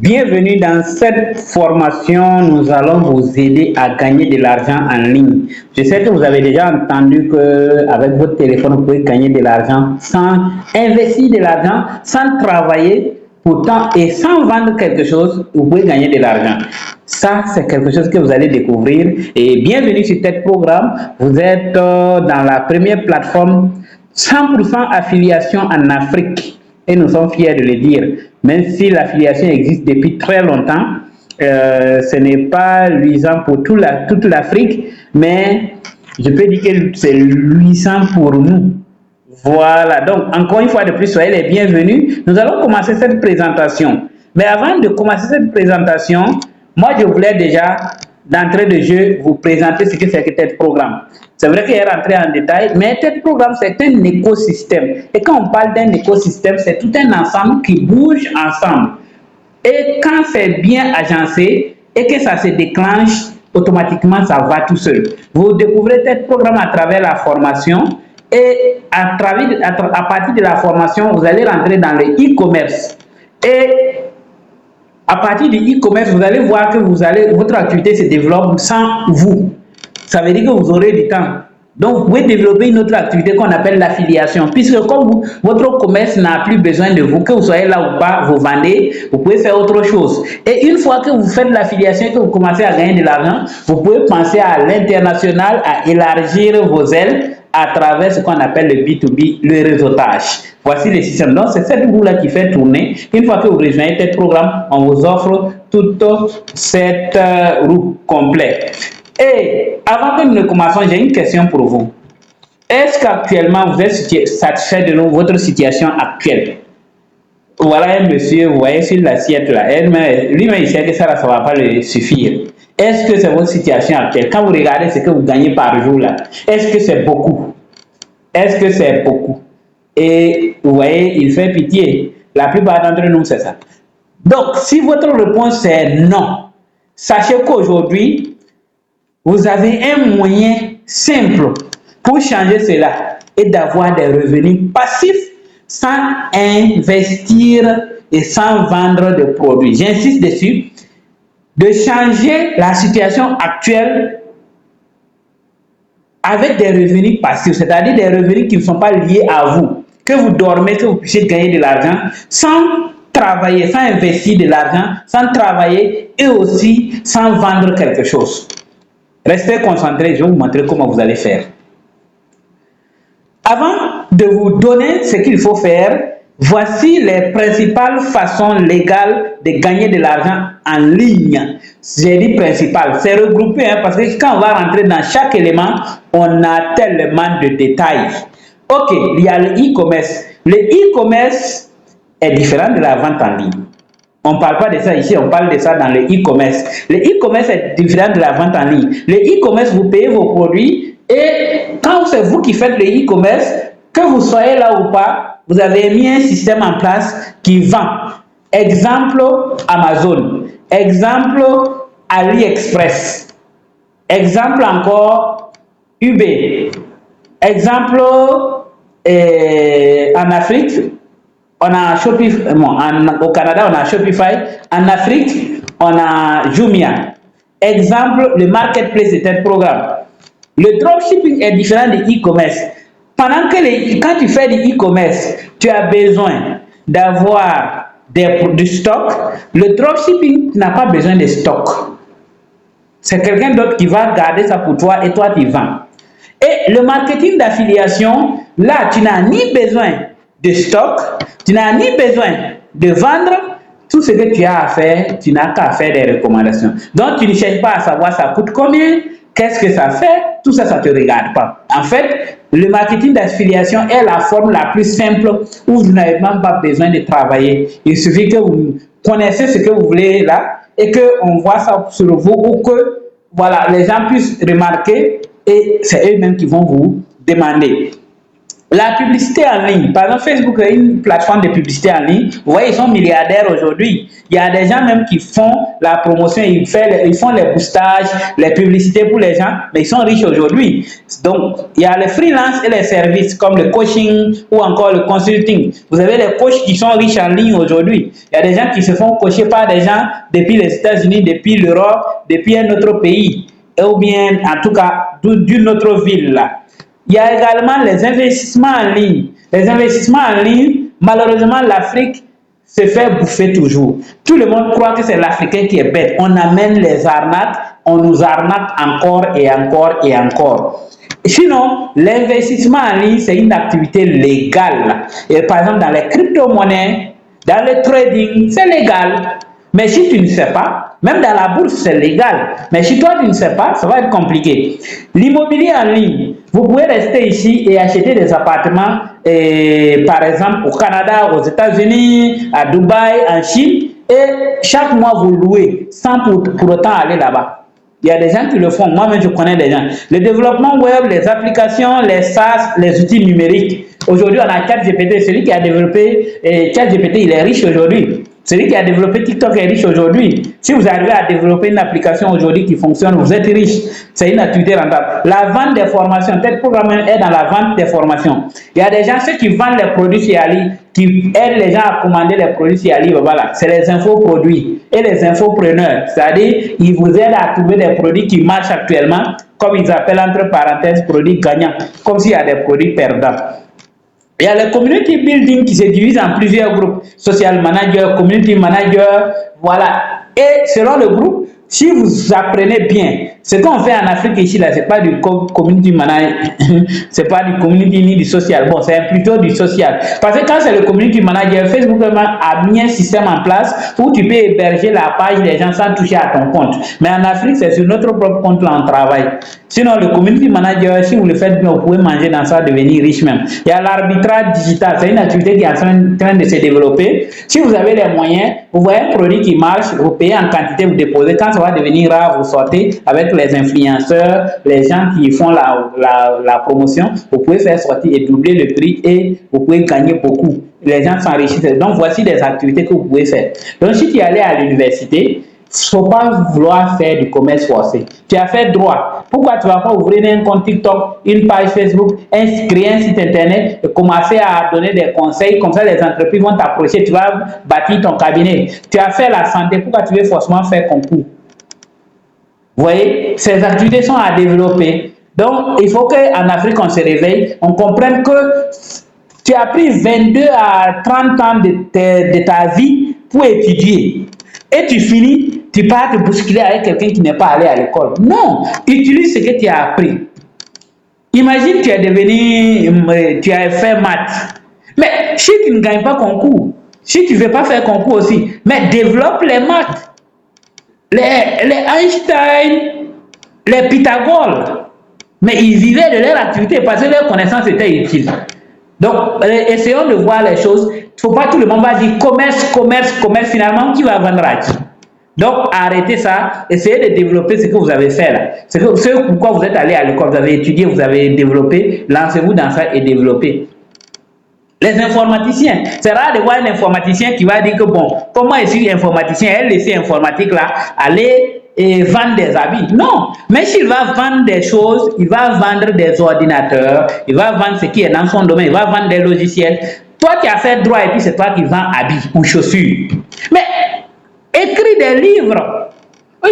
Bienvenue dans cette formation. Nous allons vous aider à gagner de l'argent en ligne. Je sais que vous avez déjà entendu qu'avec votre téléphone, vous pouvez gagner de l'argent sans investir de l'argent, sans travailler pourtant et sans vendre quelque chose, vous pouvez gagner de l'argent. Ça, c'est quelque chose que vous allez découvrir. Et bienvenue sur cet programme. Vous êtes dans la première plateforme 100% affiliation en Afrique. Et nous sommes fiers de le dire. Même si l'affiliation existe depuis très longtemps, ce n'est pas luisant pour toute l'Afrique, mais je peux dire que c'est luisant pour nous. Voilà, donc encore une fois de plus, soyez les bienvenus. Nous allons commencer cette présentation. Mais avant de commencer cette présentation, moi je voulais déjà, d'entrée de jeu, vous présenter ce que c'est que TED Programme. C'est vrai qu'il est rentré en détail, mais TED Programme, c'est un écosystème. Et quand on parle d'un écosystème, c'est tout un ensemble qui bouge ensemble. Et quand c'est bien agencé et que ça se déclenche, automatiquement, ça va tout seul. Vous découvrez TED Programme à travers la formation. Et à partir de la formation, vous allez rentrer dans le e-commerce. Et à partir du e-commerce, vous allez voir que votre activité se développe sans vous. Ça veut dire que vous aurez du temps. Donc, vous pouvez développer une autre activité qu'on appelle l'affiliation. Puisque comme votre commerce n'a plus besoin de vous, que vous soyez là ou pas, vous vendez, vous pouvez faire autre chose. Et une fois que vous faites l'affiliation et que vous commencez à gagner de l'argent, vous pouvez penser à l'international, à élargir vos ailes à travers ce qu'on appelle le B2B, le réseautage. Voici le système. Donc, c'est cette roue-là qui fait tourner. Une fois que vous rejoignez tel programme, on vous offre toute cette roue complète. Et avant que nous ne commencions, j'ai une question pour vous. Est-ce qu'actuellement, vous êtes satisfait de votre situation actuelle? Voilà un monsieur, vous voyez sur l'assiette là, lui-même il sait que ça ne va pas le suffire. Est-ce que c'est votre situation actuelle? Quand vous regardez ce que vous gagnez par jour là, est-ce que c'est beaucoup? Est-ce que c'est beaucoup? Et vous voyez, il fait pitié. La plupart d'entre nous, c'est ça. Donc, si votre réponse est non, sachez qu'aujourd'hui, vous avez un moyen simple pour changer cela et d'avoir des revenus passifs sans investir et sans vendre de produits. J'insiste dessus, de changer la situation actuelle avec des revenus passifs, c'est-à-dire des revenus qui ne sont pas liés à vous, que vous dormez, que vous puissiez gagner de l'argent sans travailler, sans investir de l'argent, sans travailler et aussi sans vendre quelque chose. Restez concentrés, je vais vous montrer comment vous allez faire. Avant de vous donner ce qu'il faut faire, voici les principales façons légales de gagner de l'argent en ligne. J'ai dit principales, c'est regroupé parce que quand on va rentrer dans chaque élément, on a tellement de détails. Ok, il y a le e-commerce. Le e-commerce est différent de la vente en ligne. On ne parle pas de ça ici, on parle de ça dans le e-commerce. Le e-commerce est différent de la vente en ligne. Le e-commerce, vous payez vos produits et quand c'est vous qui faites le e-commerce, que vous soyez là ou pas, vous avez mis un système en place qui vend. Exemple, Amazon. Exemple, AliExpress. Exemple encore, eBay. Exemple, en Afrique, on a Shopify, au Canada, on a Shopify. En Afrique, on a Jumia. Exemple, le marketplace est un programme. Le dropshipping est différent de e-commerce. Quand tu fais du e-commerce, tu as besoin d'avoir du stock. Le dropshipping n'a pas besoin de stock. C'est quelqu'un d'autre qui va garder ça pour toi et toi tu vends. Et le marketing d'affiliation, là, tu n'as ni besoin de stock, tu n'as ni besoin de vendre. Tout ce que tu as à faire, tu n'as qu'à faire des recommandations. Donc, tu ne cherches pas à savoir ça coûte combien, qu'est-ce que ça fait, tout ça, ça ne te regarde pas. En fait, le marketing d'affiliation est la forme la plus simple où vous n'avez même pas besoin de travailler. Il suffit que vous connaissez ce que vous voulez là et qu'on voit ça sur vous ou que voilà, les gens puissent remarquer et c'est eux-mêmes qui vont vous demander. La publicité en ligne, par exemple Facebook est une plateforme de publicité en ligne, vous voyez, ils sont milliardaires aujourd'hui. Il y a des gens même qui font la promotion, ils font les boostages, les publicités pour les gens, mais ils sont riches aujourd'hui. Donc, il y a les freelances et les services comme le coaching ou encore le consulting. Vous avez les coachs qui sont riches en ligne aujourd'hui. Il y a des gens qui se font coacher par des gens depuis les États-Unis, depuis l'Europe, depuis un autre pays, ou bien en tout cas d'une autre ville là. Il y a également les investissements en ligne. Les investissements en ligne, malheureusement, l'Afrique se fait bouffer toujours. Tout le monde croit que c'est l'Africain qui est bête. On amène les arnaques, on nous arnaque encore et encore et encore. Sinon, l'investissement en ligne, c'est une activité légale. Et par exemple, dans les crypto-monnaies, dans le trading, c'est légal. Mais si tu ne sais pas, même dans la bourse, c'est légal. Mais si toi, tu ne sais pas, ça va être compliqué. L'immobilier en ligne, vous pouvez rester ici et acheter des appartements, par exemple, au Canada, aux États-Unis, à Dubaï, en Chine, et chaque mois, vous louez sans pour autant aller là-bas. Il y a des gens qui le font. Moi-même, je connais des gens. Le développement web, les applications, les SaaS, les outils numériques. Aujourd'hui, on a ChatGPT. Celui qui a développé ChatGPT, il est riche aujourd'hui. Celui qui a développé TikTok est riche aujourd'hui. Si vous arrivez à développer une application aujourd'hui qui fonctionne, vous êtes riche. C'est une activité rentable. La vente des formations, tel programme est dans la vente des formations. Il y a des gens, ceux qui vendent les produits chez Ali, qui aident les gens à commander les produits chez Ali, voilà. C'est les infoproduits et les infopreneurs. C'est-à-dire, ils vous aident à trouver des produits qui marchent actuellement, comme ils appellent entre parenthèses produits gagnants, comme s'il y a des produits perdants. Il y a le community building qui se divise en plusieurs groupes. Social manager, community manager, voilà. Et selon le groupe, si vous apprenez bien, ce qu'on fait en Afrique ici, là, c'est pas du community manager, c'est pas du community ni du social. Bon, c'est plutôt du social. Parce que quand c'est le community manager, Facebook a mis un système en place où tu peux héberger la page des gens sans toucher à ton compte. Mais en Afrique, c'est sur notre propre compte là on travaille. Sinon, le community manager, si vous le faites bien, vous pouvez manger dans ça, devenir riche même. Il y a l'arbitrage digital, c'est une activité qui est en train de se développer. Si vous avez les moyens, vous voyez un produit qui marche, vous payez en quantité, vous déposez. Quand ça va devenir rare, vous sortez avec les influenceurs, les gens qui font la promotion, vous pouvez faire sortir et doubler le prix et vous pouvez gagner beaucoup. Les gens s'enrichissent. Donc, voici des activités que vous pouvez faire. Donc, si tu es allé à l'université, il ne faut pas vouloir faire du commerce forcé. Tu as fait droit. Pourquoi tu ne vas pas ouvrir un compte TikTok, une page Facebook, créer un site internet et commencer à donner des conseils? Comme ça, les entreprises vont t'approcher. Tu vas bâtir ton cabinet. Tu as fait la santé. Pourquoi tu veux forcément faire concours? Vous voyez, ces activités sont à développer. Donc, il faut qu'en Afrique, on se réveille, on comprenne que tu as pris 22 à 30 ans de ta vie pour étudier. Et tu finis, tu pars te bousculer avec quelqu'un qui n'est pas allé à l'école. Non, utilise ce que tu as appris. Imagine tu es devenu, tu as fait maths. Mais si tu ne gagnes pas concours, si tu ne veux pas faire concours aussi, mais développe les maths. Les Einstein, les Pythagore, mais ils vivaient de leur activité parce que leur connaissance était utile. Donc, essayons de voir les choses. Il ne faut pas tout le monde va dire commerce, commerce, commerce. Finalement, qui va vendre à qui? Donc, arrêtez ça. Essayez de développer ce que vous avez fait là. Ce pourquoi vous êtes allé à l'école, vous avez étudié, vous avez développé. Lancez-vous dans ça et développez. Les informaticiens, c'est rare de voir un informaticien qui va dire que bon, comment est-ce informaticien, elle laisser informatique là, aller et vendre des habits. Non, mais s'il va vendre des choses, il va vendre des ordinateurs, il va vendre ce qui est dans son domaine, il va vendre des logiciels. Toi qui as fait droit et puis c'est toi qui vends habits ou chaussures. Mais écris des livres.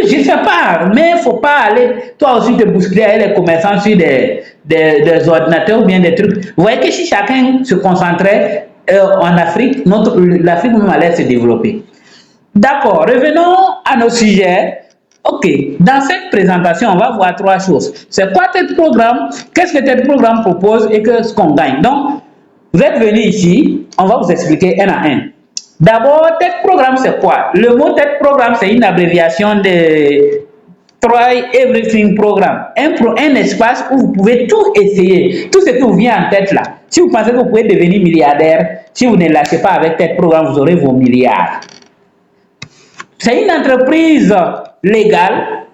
Je ne sais pas, mais il ne faut pas aller, toi aussi, te bousculer avec les commerçants sur des ordinateurs ou bien des trucs. Vous voyez que si chacun se concentrait en Afrique, l'Afrique même allait se développer. D'accord, revenons à nos sujets. Ok, dans cette présentation, on va voir trois choses. C'est quoi tel programme? Qu'est-ce que tel programme propose et ce qu'on gagne? Donc, vous êtes venu ici, on va vous expliquer un à un. D'abord, TED Programme, c'est quoi? Le mot TED Programme, c'est une abréviation de Try Everything Programme. Un espace où vous pouvez tout essayer. Tout ce qui vous vient en tête là. Si vous pensez que vous pouvez devenir milliardaire, si vous ne lâchez pas avec TED Programme, vous aurez vos milliards. C'est une entreprise légale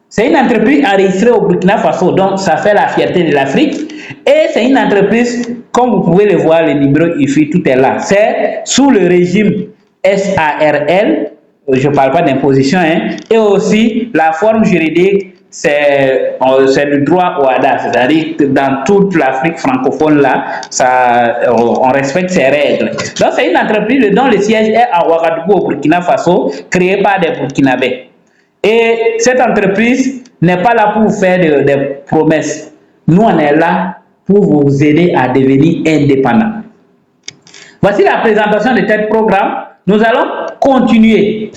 C'est une entreprise enregistrée au Burkina Faso, donc ça fait la fierté de l'Afrique. Et c'est une entreprise, comme vous pouvez le voir, le numéro IFI, tout est là. C'est sous le régime SARL, je ne parle pas d'imposition, hein, et aussi la forme juridique, c'est le droit OHADA, c'est-à-dire que dans toute l'Afrique francophone, là, on respecte ces règles. Donc c'est une entreprise dont le siège est à Ouagadougou, au Burkina Faso, créée par des Burkinabés. Et cette entreprise n'est pas là pour vous faire des promesses. Nous, on est là pour vous aider à devenir indépendant. Voici la présentation de tel programme. Nous allons continuer.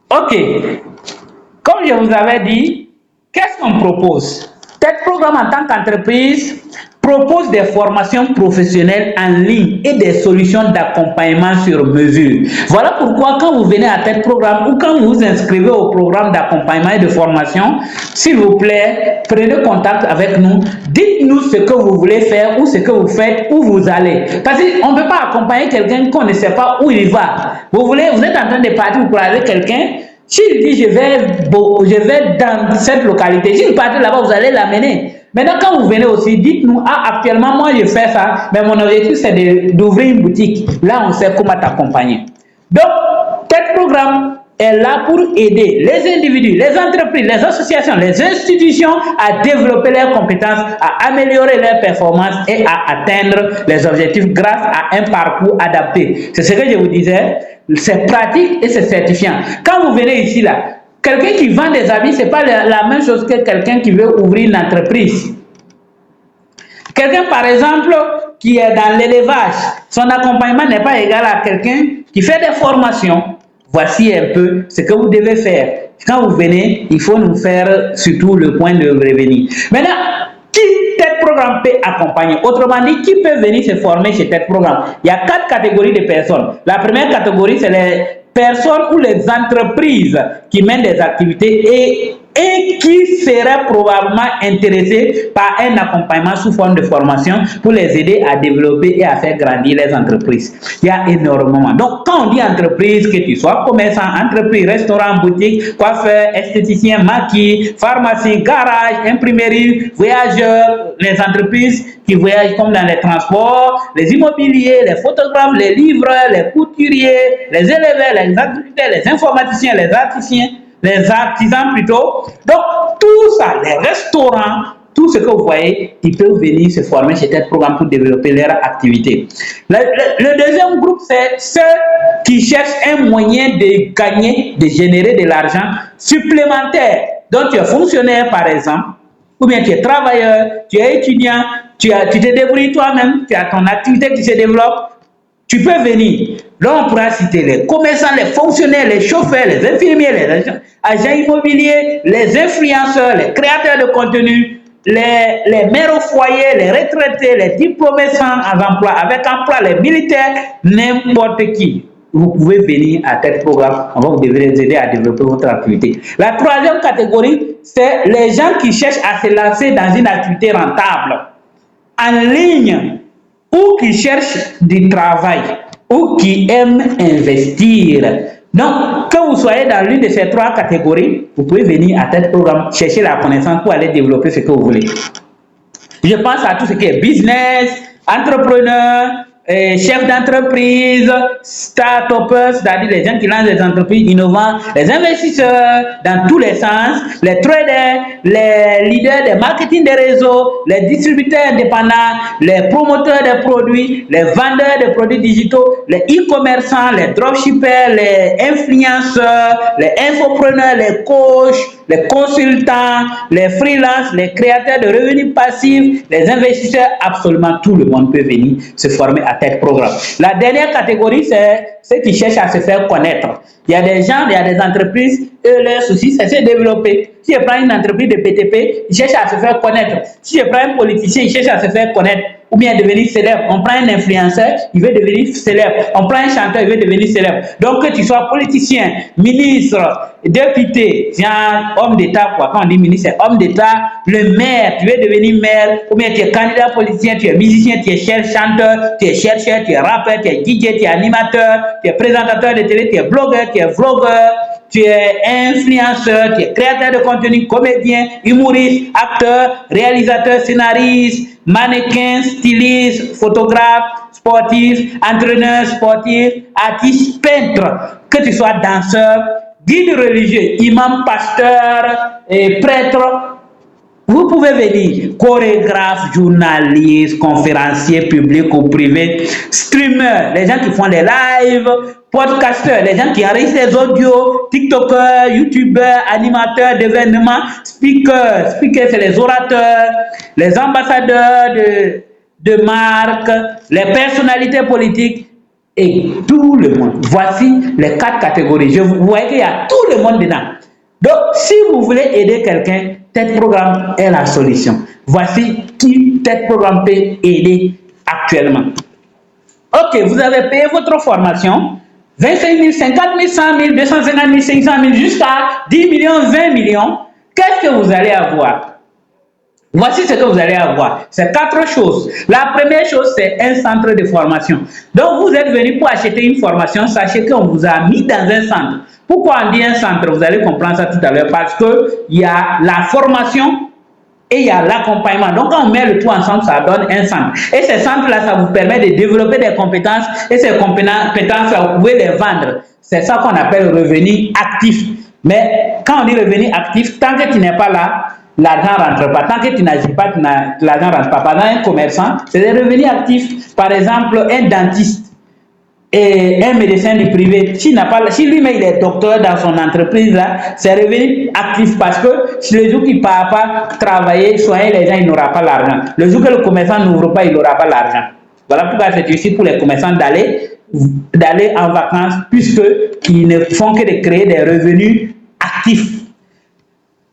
Ok. Comme je vous avais dit, qu'est-ce qu'on propose? Tel programme en tant qu'entreprise propose des formations professionnelles en ligne et des solutions d'accompagnement sur mesure. Voilà pourquoi quand vous venez à tel programme ou quand vous vous inscrivez au programme d'accompagnement et de formation, s'il vous plaît, prenez contact avec nous. Dites-nous ce que vous voulez faire ou ce que vous faites, où vous allez. Parce qu'on ne peut pas accompagner quelqu'un qu'on ne sait pas où il va. Vous êtes en train de partir pour aller quelqu'un. S'il dit je vais dans cette localité, s'il part là-bas, vous allez l'amener. Maintenant, quand vous venez aussi, dites-nous, actuellement, moi, je fais ça, mais mon objectif, c'est d'ouvrir une boutique. Là, on sait comment t'accompagner. Donc, tel programme est là pour aider les individus, les entreprises, les associations, les institutions à développer leurs compétences, à améliorer leurs performances et à atteindre les objectifs grâce à un parcours adapté. C'est ce que je vous disais, c'est pratique et c'est certifiant. Quand vous venez ici, là, quelqu'un qui vend des habits, ce n'est pas la même chose que quelqu'un qui veut ouvrir une entreprise. Quelqu'un, par exemple, qui est dans l'élevage, son accompagnement n'est pas égal à quelqu'un qui fait des formations. Voici un peu ce que vous devez faire. Quand vous venez, il faut nous faire surtout le point de revenir. Maintenant, qui tel programme peut accompagner? Autrement dit, qui peut venir se former chez tel programme? Il y a 4 catégories de personnes. La première catégorie, c'est les personnes ou les entreprises qui mènent des activités et qui seraient probablement intéressées par un accompagnement sous forme de formation pour les aider à développer et à faire grandir les entreprises. Il y a énormément. Donc, quand on dit entreprise, que tu sois commerçant, entreprise, restaurant, boutique, coiffeur, esthéticien, maquis, pharmacie, garage, imprimerie, voyageurs, les entreprises qui voyagent comme dans les transports, les immobiliers, les photographes, les livreurs, les couturiers, les éleveurs, les agriculteurs, les informaticiens, les artisans plutôt. Donc, tout ça, les restaurants, tout ce que vous voyez, ils peuvent venir se former chez tel programme pour développer leur activité. Le deuxième groupe, c'est ceux qui cherchent un moyen de gagner, de générer de l'argent supplémentaire. Donc, tu es fonctionnaire, par exemple, ou bien tu es travailleur, tu es étudiant, tu te débrouilles toi-même, tu as ton activité qui se développe. Tu peux venir. Là, on pourra citer les commerçants, les fonctionnaires, les chauffeurs, les infirmiers, les agents immobiliers, les influenceurs, les créateurs de contenu, les mères au foyer, les retraités, les diplômés sans emploi, avec emploi, les militaires, n'importe qui. Vous pouvez venir à tel programme, on va vous aider à développer votre activité. La troisième catégorie, c'est les gens qui cherchent à se lancer dans une activité rentable, en ligne, ou qui cherchent du travail, ou qui aiment investir. Donc, que vous soyez dans l'une de ces 3 catégories, vous pouvez venir à tel programme, chercher la connaissance pour aller développer ce que vous voulez. Je pense à tout ce qui est business, entrepreneur, chef d'entreprise, start-upers, c'est-à-dire les gens qui lancent des entreprises innovantes, les investisseurs dans tous les sens, les traders, les leaders des marketing des réseaux, les distributeurs indépendants, les promoteurs des produits, les vendeurs de produits digitaux, les e-commerçants, les dropshippers, les influenceurs, les infopreneurs, les coachs, les consultants, les freelances, les créateurs de revenus passifs, les investisseurs, absolument tout le monde peut venir se former à tel programme. La dernière catégorie, c'est ceux qui cherchent à se faire connaître. Il y a des gens, il y a des entreprises, eux, leur souci, c'est se développer. Si je prends une entreprise de PTP, ils cherchent à se faire connaître. Si je prends un politicien, il cherche à se faire connaître. ou bien devenir célèbre. On prend un influenceur, il veut devenir célèbre. On prend un chanteur, il veut devenir célèbre. Donc, que tu sois politicien, ministre, député, homme d'État, quoi. Quand on dit ministre, c'est homme d'État, le maire, tu veux devenir maire, ou bien tu es candidat politicien, tu es musicien, tu es chanteur, tu es chercheur, tu es rappeur, tu es DJ, tu es animateur, tu es présentateur de télé, tu es blogueur, tu es vlogueur, tu es influenceur, tu es créateur de contenu, comédien, humoriste, acteur, réalisateur, scénariste, mannequin, styliste, photographe, sportif, entraîneur sportif, artiste, peintre, que tu sois danseur, guide religieux, imam, pasteur, et prêtre. Vous pouvez venir, chorégraphe, journaliste, conférencier public ou privé, streamer, les gens qui font des lives, podcasteurs, les gens qui enregistrent des audios, tiktokers, youtubeurs, animateurs d'événements, speakers, c'est les orateurs, les ambassadeurs de marques, les personnalités politiques et tout le monde. Voici les 4 catégories. Vous voyez qu'il y a tout le monde dedans. Donc, si vous voulez aider quelqu'un, TED Programme est la solution. Voici qui TED Programme peut aider actuellement. Ok, vous avez payé votre formation, 25 000, 50 000, 100 000, 250 000, 500 000, jusqu'à 10 millions, 20 millions. Qu'est-ce que vous allez avoir? Voici ce que vous allez avoir. C'est 4 choses. La première chose, c'est un centre de formation. Donc, vous êtes venu pour acheter une formation, sachez qu'on vous a mis dans un centre. Pourquoi on dit un centre? Vous allez comprendre ça tout à l'heure. Parce qu'il y a la formation et il y a l'accompagnement. Donc, quand on met le tout ensemble, ça donne un centre. Et ces centres-là, ça vous permet de développer des compétences. Et ces compétences, vous pouvez les vendre. C'est ça qu'on appelle revenu actif. Mais quand on dit revenu actif, tant que tu n'es pas là, l'argent ne rentre pas. Tant que tu n'agis pas, l'argent ne rentre pas. Par exemple, un commerçant, c'est des revenus actifs. Par exemple, un dentiste et un médecin du privé, si lui-même il est docteur dans son entreprise, là, c'est revenu actif parce que si le jour qu'il ne part pas travailler, soigner les gens, il n'aura pas l'argent. Le jour que le commerçant n'ouvre pas, il n'aura pas l'argent. Voilà pourquoi c'est ici pour les commerçants d'aller en vacances, puisqu'ils ne font que de créer des revenus actifs.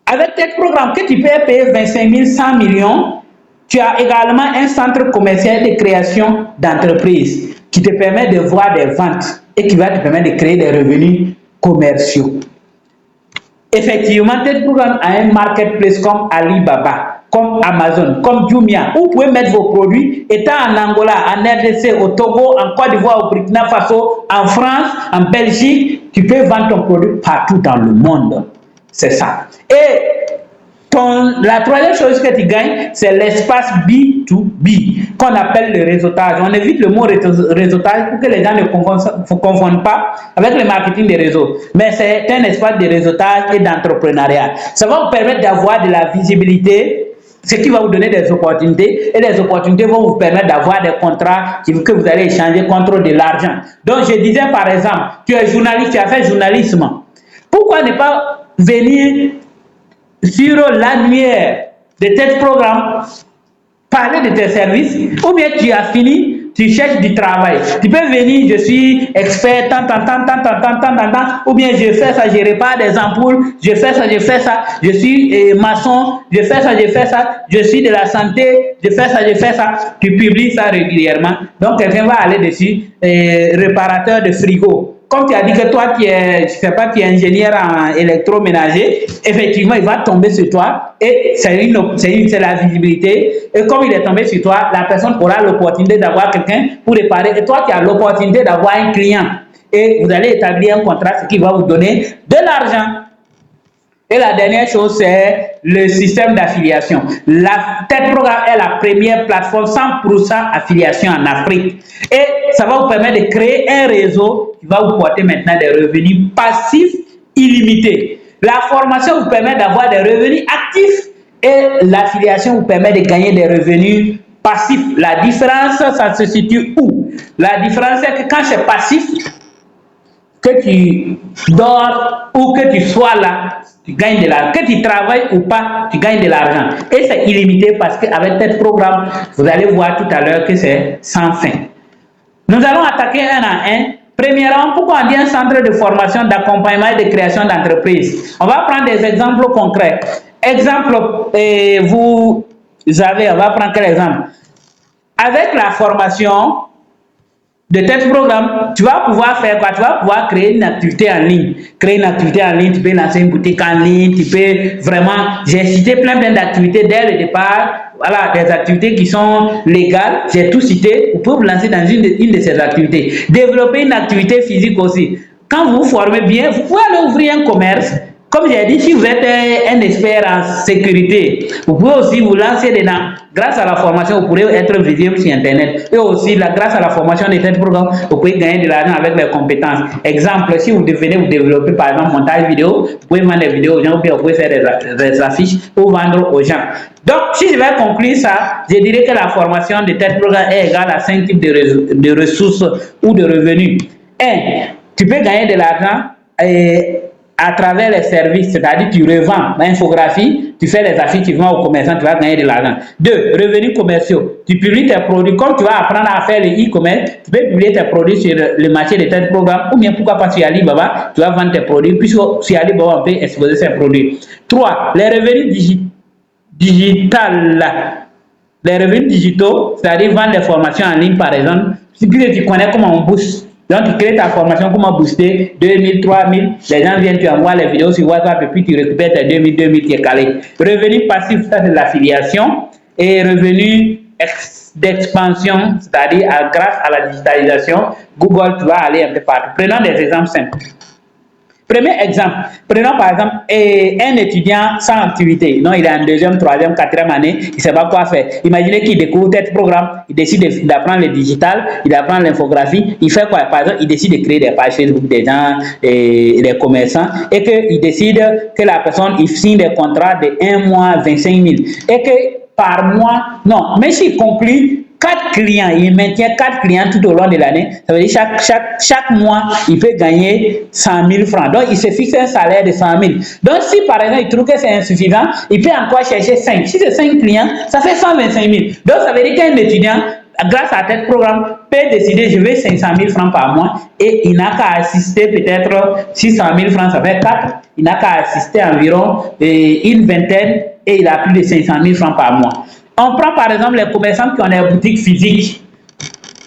Avec tel programme que tu peux payer 25 000, 100 millions, tu as également un centre commercial de création d'entreprise qui te permet de voir des ventes et qui va te permettre de créer des revenus commerciaux. Effectivement, tel programme a un marketplace comme Alibaba, comme Amazon, comme Jumia, où vous pouvez mettre vos produits, étant en Angola, en RDC, au Togo, en Côte d'Ivoire, au Burkina Faso, en France, en Belgique, tu peux vendre ton produit partout dans le monde. C'est ça. Et la troisième chose que tu gagnes, c'est l'espace B2B, qu'on appelle le réseautage. On évite le mot réseautage pour que les gens ne confondent pas avec le marketing des réseaux. Mais c'est un espace de réseautage et d'entrepreneuriat. Ça va vous permettre d'avoir de la visibilité, ce qui va vous donner des opportunités. Et les opportunités vont vous permettre d'avoir des contrats que vous allez échanger contre de l'argent. Donc, je disais par exemple, tu es journaliste, tu as fait journalisme. Pourquoi ne pas venir sur l'annuaire de tel programme, parler de tes services, ou bien tu as fini, tu cherches du travail. Tu peux venir, je suis expert, ou bien je fais ça, je répare des ampoules, je fais ça, je suis maçon, je fais ça, je suis de la santé, je fais ça. Tu publies ça régulièrement. Donc quelqu'un va aller dessus, réparateur de frigo. Comme tu as dit que toi, tu es ingénieur en électroménager, effectivement, il va tomber sur toi et c'est la visibilité. Et comme il est tombé sur toi, la personne aura l'opportunité d'avoir quelqu'un pour réparer. Et toi, tu as l'opportunité d'avoir un client. Et vous allez établir un contrat, ce qui va vous donner de l'argent. Et la dernière chose, c'est le système d'affiliation. TED Programme est la première plateforme 100% affiliation en Afrique. Et ça va vous permettre de créer un réseau qui va vous porter maintenant des revenus passifs illimités. La formation vous permet d'avoir des revenus actifs et l'affiliation vous permet de gagner des revenus passifs. La différence, ça se situe où? La différence, c'est que quand c'est passif, que tu dors ou que tu sois là, tu gagnes de l'argent. Que tu travailles ou pas, tu gagnes de l'argent. Et c'est illimité parce qu'avec tel programme, vous allez voir tout à l'heure que c'est sans fin. Nous allons attaquer un à un. Premièrement, pourquoi on dit un centre de formation, d'accompagnement et de création d'entreprise? On va prendre des exemples concrets. Exemple, on va prendre quel exemple? avec la formation de tel programme, tu vas pouvoir faire quoi? Tu vas pouvoir créer une activité en ligne. Créer une activité en ligne, tu peux lancer une boutique en ligne, tu peux vraiment... J'ai cité plein d'activités dès le départ. Voilà, des activités qui sont légales, j'ai tout cité. Vous pouvez vous lancer dans une de ces activités. Développer une activité physique aussi. Quand vous vous formez bien, vous pouvez aller ouvrir un commerce. Comme j'ai dit, si vous êtes un expert en sécurité, vous pouvez aussi vous lancer dedans. Grâce à la formation, vous pourrez être visible sur Internet. Et aussi, grâce à la formation de tel programme, vous pouvez gagner de l'argent avec les compétences. Exemple, si vous devenez vous développer, par exemple, montage vidéo, vous pouvez vendre des vidéos aux gens, ou bien vous pouvez faire des affiches pour vendre aux gens. Donc, si je vais conclure ça, je dirais que la formation de tel programme est égale à 5 types de ressources ou de revenus. 1. Tu peux gagner de l'argent à travers les services, c'est-à-dire tu revends l'infographie, tu fais les affiches, tu vends aux commerçants, tu vas gagner de l'argent. 2. Revenus commerciaux. Tu publies tes produits. Comme tu vas apprendre à faire le e-commerce, tu peux publier tes produits sur le marché de tel programme, ou bien pourquoi pas sur Alibaba, tu vas vendre tes produits, puisque sur Alibaba, on peut exposer ses produits. 3. Les revenus digitales. Les revenus digitaux, c'est-à-dire vendre des formations en ligne, par exemple. Si tu connais comment on booste. Donc, tu crées ta formation, comment booster 2000, 3000. Les gens viennent, tu envoies les vidéos sur WhatsApp et puis tu récupères tes 2000, tu es calé. Revenus passifs, ça c'est l'affiliation. Et revenus d'expansion, c'est-à-dire grâce à la digitalisation, Google, tu vas aller un peu partout. Prenons des exemples simples. Premier exemple, prenons par exemple un étudiant sans activité. Non, il est en 2e, 3e, 4e année, il ne sait pas quoi faire. Imaginez qu'il découvre tel programme, il décide d'apprendre le digital, il apprend l'infographie, il fait quoi? Par exemple, il décide de créer des pages Facebook des gens, des commerçants, et qu'il décide que la personne, il signe des contrats de 1 mois, 25 000. Et que par mois, non, mais s'il conclut 4 clients, il maintient 4 clients tout au long de l'année, ça veut dire chaque mois, il peut gagner 100 000 francs. Donc, il se fixe un salaire de 100 000. Donc, si par exemple, il trouve que c'est insuffisant, il peut encore chercher 5. Si c'est 5 clients, ça fait 125 000. Donc, ça veut dire qu'un étudiant, grâce à tel programme, peut décider, je veux 500 000 francs par mois et il n'a qu'à assister peut-être 600 000 francs, ça fait 4. Il n'a qu'à assister environ une vingtaine et il a plus de 500 000 francs par mois. On prend par exemple les commerçants qui ont des boutiques physiques.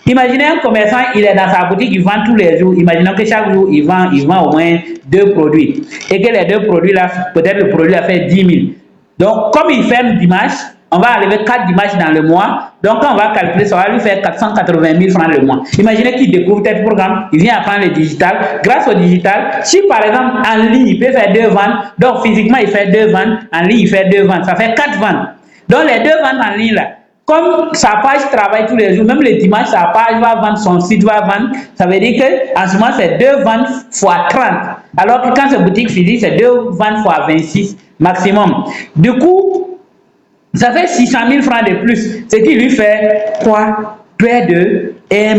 Imaginez un commerçant, il est dans sa boutique, il vend tous les jours. Imaginons que chaque jour, il vend au moins 2 produits. Et que les 2 produits là, peut-être le produit a fait 10 000. Donc, comme il ferme dimanche, on va enlever 4 dimanches dans le mois. Donc, quand on va calculer, ça va lui faire 480 000 francs le mois. Imaginez qu'il découvre tel programme, il vient apprendre le digital. Grâce au digital, si par exemple en ligne, il peut faire 2 ventes, donc physiquement, il fait 2 ventes, en ligne, il fait 2 ventes, ça fait 4 ventes. Donc, les 2 ventes en ligne là, comme sa page travaille tous les jours, même le dimanche, sa page va vendre, son site va vendre, ça veut dire qu'en ce moment, c'est 2 ventes fois 30. Alors que quand c'est boutique physique, c'est 2 ventes fois 26 maximum. Du coup, ça fait 600 000 francs de plus, ce qui lui fait quoi? Près de 1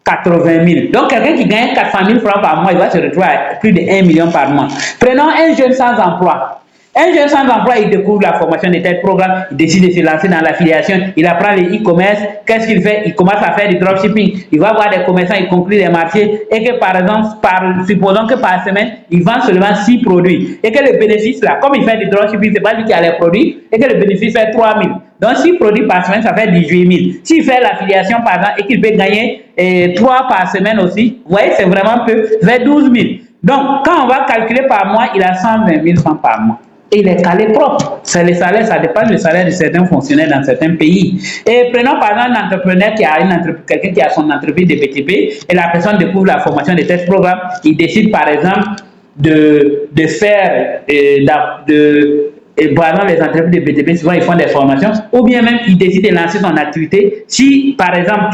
80 000. Donc, quelqu'un qui gagne 400 000 francs par mois, il va se retrouver à plus de 1 million par mois. Prenons un jeune sans emploi. Un jeune sans emploi, il découvre la formation de tel programme, il décide de se lancer dans l'affiliation, il apprend le e-commerce. Qu'est-ce qu'il fait? Il commence à faire du dropshipping. Il va voir des commerçants, il conclut des marchés et que par exemple, supposons que par semaine, il vend seulement 6 produits et que le bénéfice là, comme il fait du dropshipping, c'est pas lui qui a les produits et que le bénéfice fait 3 000. Donc 6 produits par semaine, ça fait 18 000. S'il fait l'affiliation par exemple et qu'il peut gagner 3 par semaine aussi, vous voyez, c'est vraiment peu, ça fait 12 000. Donc quand on va calculer par mois, il a 120 000 francs par mois. Et il est calé propre. C'est le salaire, ça dépasse le salaire de certains fonctionnaires dans certains pays. Et prenons par exemple un entrepreneur qui a quelqu'un qui a son entreprise de BTP et la personne découvre la formation de tel programme. Il décide par exemple de faire par exemple les entreprises de BTP, souvent ils font des formations, ou bien même il décide de lancer son activité. Si par exemple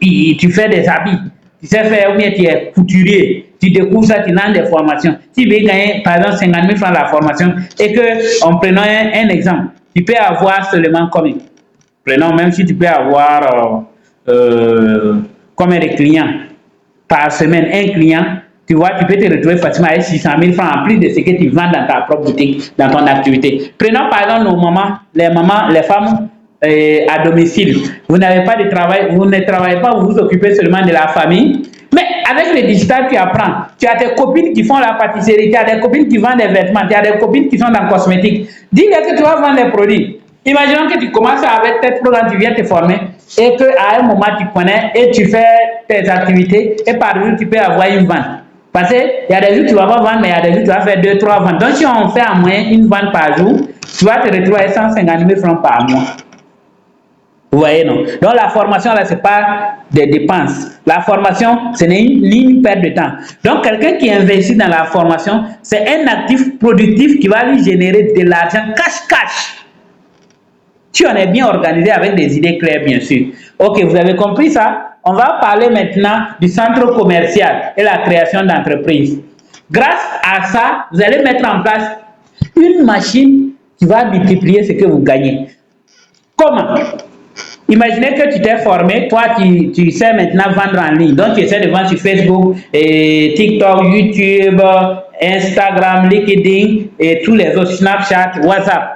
tu fais des habits, tu sais faire, ou bien tu es couturier, tu découvres ça, tu lances des formations. Si tu veux gagner, par exemple, 50 000 francs la formation, et que, en prenant un exemple, tu peux avoir seulement combien? Prenons, même si tu peux avoir combien de clients par semaine, un client, tu vois, tu peux te retrouver facilement avec 600 000 francs en plus de ce que tu vends dans ta propre boutique, dans ton activité. Prenons par exemple nos mamans, les femmes à domicile. Vous n'avez pas de travail, vous ne travaillez pas, vous vous occupez seulement de la famille. Mais avec le digital, tu apprends. Tu as tes copines qui font la pâtisserie, tu as des copines qui vendent des vêtements, tu as des copines qui sont dans le cosmétique. Dis-leur que tu vas vendre des produits. Imaginons que tu commences avec tel programme, tu viens te former et qu'à un moment tu connais et tu fais tes activités et par jour tu peux avoir une vente. Parce qu'il y a des jours tu ne vas pas vendre, mais il y a des jours tu vas faire 2-3 ventes. Donc si on fait en moyenne une vente par jour, tu vas te retrouver à 150 000 francs par mois. Vous voyez, non? Donc la formation, là, ce n'est pas des dépenses. La formation, ce n'est ni une perte de temps. Donc quelqu'un qui investit dans la formation, c'est un actif productif qui va lui générer de l'argent cash. Si on est bien organisé avec des idées claires, bien sûr. Ok, vous avez compris ça? On va parler maintenant du centre commercial et la création d'entreprises. Grâce à ça, vous allez mettre en place une machine qui va multiplier ce que vous gagnez. Comment? Imaginez que tu t'es formé, toi tu sais maintenant vendre en ligne. Donc tu essaies de vendre sur Facebook, et TikTok, YouTube, Instagram, LinkedIn et tous les autres, Snapchat, WhatsApp.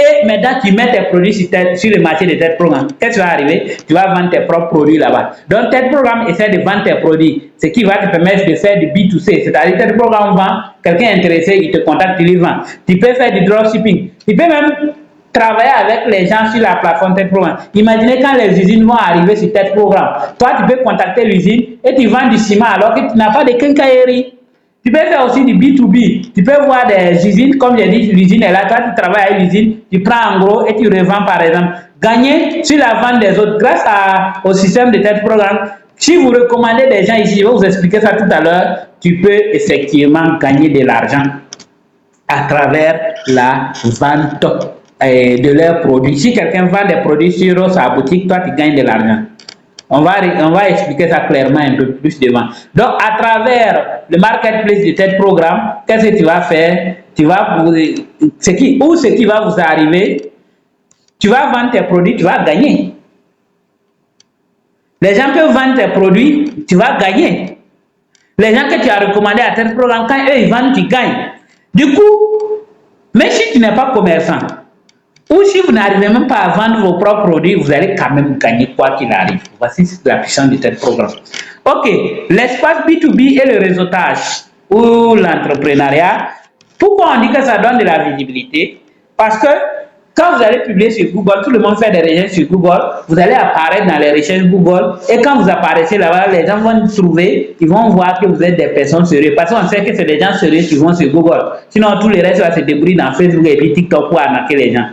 Et maintenant, tu mets tes produits sur le marché de tel programme. Qu'est-ce qui va arriver? Tu vas vendre tes propres produits là-bas. Donc, tel programme essaie de vendre tes produits, ce qui va te permettre de faire du B2C. C'est-à-dire, tel programme vend, quelqu'un est intéressé, il te contacte, tu lui vends. Tu peux faire du dropshipping. Tu peux même travailler avec les gens sur la plateforme tel programme. Imaginez quand les usines vont arriver sur tel programme. Toi, tu peux contacter l'usine et tu vends du ciment alors que tu n'as pas de quincaillerie. Tu peux faire aussi du B2B. Tu peux voir des usines, comme j'ai dit, l'usine est là. Toi, tu travailles à l'usine, tu prends en gros et tu revends par exemple. Gagner sur la vente des autres grâce au système de tel programme. Si vous recommandez des gens ici, je vais vous expliquer ça tout à l'heure, tu peux effectivement gagner de l'argent à travers la vente de leurs produits. Si quelqu'un vend des produits sur sa boutique, toi, tu gagnes de l'argent. On va expliquer ça clairement un peu plus devant. Donc, à travers le marketplace de tel programme, qu'est-ce que tu vas faire? Ce qui va vous arriver, tu vas vendre tes produits, tu vas gagner. Les gens peuvent vendre tes produits, tu vas gagner. Les gens que tu as recommandés à tel programme, quand eux ils vendent, tu gagnes. Du coup, même si tu n'es pas commerçant, ou si vous n'arrivez même pas à vendre vos propres produits, vous allez quand même gagner quoi qu'il arrive. Voici la puissance de tel programme. Ok, l'espace B2B et le réseautage ou l'entrepreneuriat. Pourquoi on dit que ça donne de la visibilité? Parce que quand vous allez publier sur Google, tout le monde fait des recherches sur Google, vous allez apparaître dans les recherches Google et quand vous apparaissez là-bas, les gens vont vous trouver, ils vont voir que vous êtes des personnes sérieuses. Parce qu'on sait que c'est des gens sérieux qui vont sur Google. Sinon, tous les restes vont se débrouiller dans Facebook et puis TikTok pour arnaquer les gens.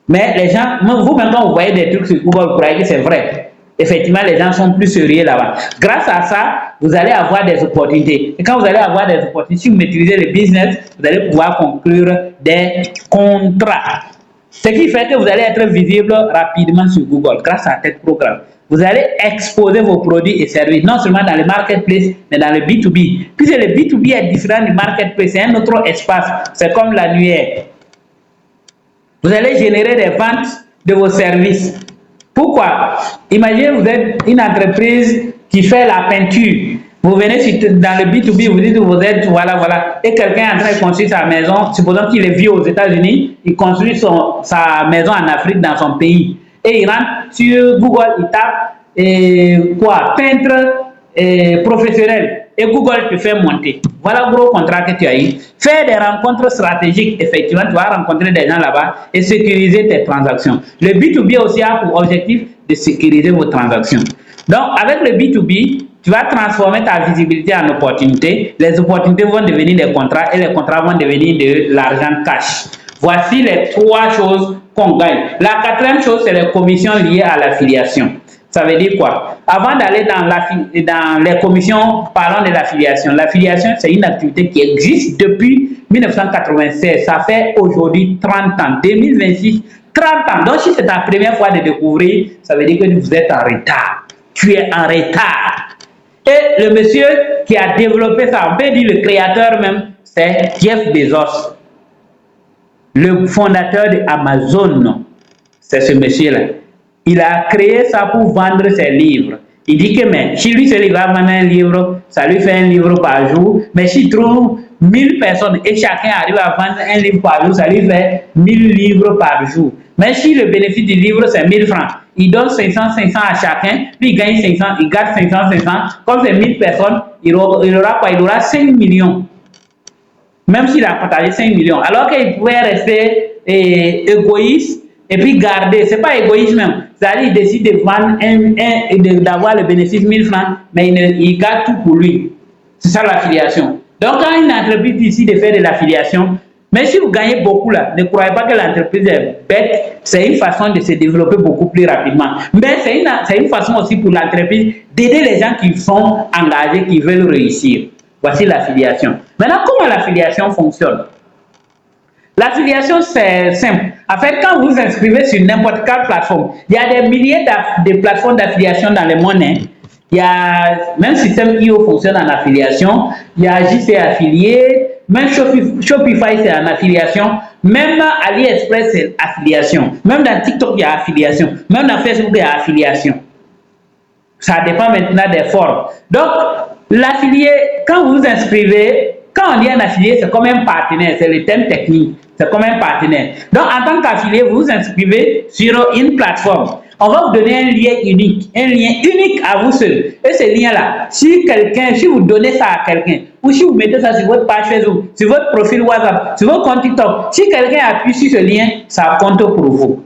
Mais les gens, vous-même quand vous voyez des trucs sur Google, vous croyez que c'est vrai. Effectivement, les gens sont plus sérieux là-bas. Grâce à ça, vous allez avoir des opportunités. Et quand vous allez avoir des opportunités, si vous maîtrisez le business, vous allez pouvoir conclure des contrats. Ce qui fait que vous allez être visible rapidement sur Google grâce à tel programme. Vous allez exposer vos produits et services, non seulement dans le marketplace, mais dans le B2B. Puisque le B2B est différent du marketplace, c'est un autre espace. C'est comme l'annuaire. Vous allez générer des ventes de vos services. Pourquoi? Imaginez vous êtes une entreprise qui fait la peinture. Vous venez dans le B2B, vous dites que vous êtes, voilà, et quelqu'un est en train de construire sa maison, supposons qu'il est vieux aux États-Unis, il construit sa maison en Afrique, dans son pays. Et il rentre sur Google, il tape, peintre professionnel. Et Google te fait monter. Voilà le gros contrat que tu as eu. Faire des rencontres stratégiques, effectivement, tu vas rencontrer des gens là-bas et sécuriser tes transactions. Le B2B aussi a pour objectif de sécuriser vos transactions. Donc, avec le B2B, tu vas transformer ta visibilité en opportunité. Les opportunités vont devenir des contrats et les contrats vont devenir de l'argent cash. Voici les 3 choses qu'on gagne. La 4e chose, c'est les commissions liées à l'affiliation. Ça veut dire quoi? Avant d'aller dans les commissions, parlons de l'affiliation. L'affiliation, c'est une activité qui existe depuis 1996. Ça fait aujourd'hui 30 ans. 2026, 30 ans. Donc, si c'est ta première fois de découvrir, ça veut dire que vous êtes en retard. Tu es en retard. Et le monsieur qui a développé ça, on peut dire le créateur même, c'est Jeff Bezos. Le fondateur de Amazon. C'est ce monsieur-là. Il a créé ça pour vendre ses livres. Il dit que mais, si lui seul il va vendre un livre, ça lui fait un livre par jour. Mais s'il trouve 1000 personnes et chacun arrive à vendre un livre par jour, ça lui fait 1000 livres par jour. Mais si le bénéfice du livre c'est 1000 francs, il donne 500 à chacun, puis il gagne 500, il garde 500. Comme c'est 1000 personnes, il aura quoi? Il aura 5 millions. Même s'il a partagé 5 millions. Alors qu'il pouvait rester égoïste et puis garder. Ce n'est pas égoïsme même. C'est-à-dire il décide de vendre et d'avoir le bénéfice 1000 francs, mais il garde tout pour lui. C'est ça l'affiliation. Donc quand une entreprise décide de faire de l'affiliation, mais si vous gagnez beaucoup là, ne croyez pas que l'entreprise est bête, c'est une façon de se développer beaucoup plus rapidement. Mais c'est une façon aussi pour l'entreprise d'aider les gens qui sont engagés, qui veulent réussir. Voici l'affiliation. Maintenant, comment l'affiliation fonctionne? L'affiliation, c'est simple. En fait, quand vous vous inscrivez sur n'importe quelle plateforme, il y a des milliers de plateformes d'affiliation dans le monde. Il y a même système IO fonctionne en affiliation. Il y a JC affilié. Même Shopify, c'est en affiliation. Même AliExpress, c'est affiliation. Même dans TikTok, il y a affiliation. Même dans Facebook, il y a affiliation. Ça dépend maintenant des formes. Donc, l'affilié, quand vous vous inscrivez, quand on dit un affilié, c'est comme un partenaire. C'est le thème technique. C'est comme un partenaire. Donc, en tant qu'affilié, vous vous inscrivez sur une plateforme. On va vous donner un lien unique à vous seul. Et ce lien-là, si vous donnez ça à quelqu'un, ou si vous mettez ça sur votre page Facebook, sur votre profil WhatsApp, sur votre compte TikTok, si quelqu'un appuie sur ce lien, ça compte pour vous.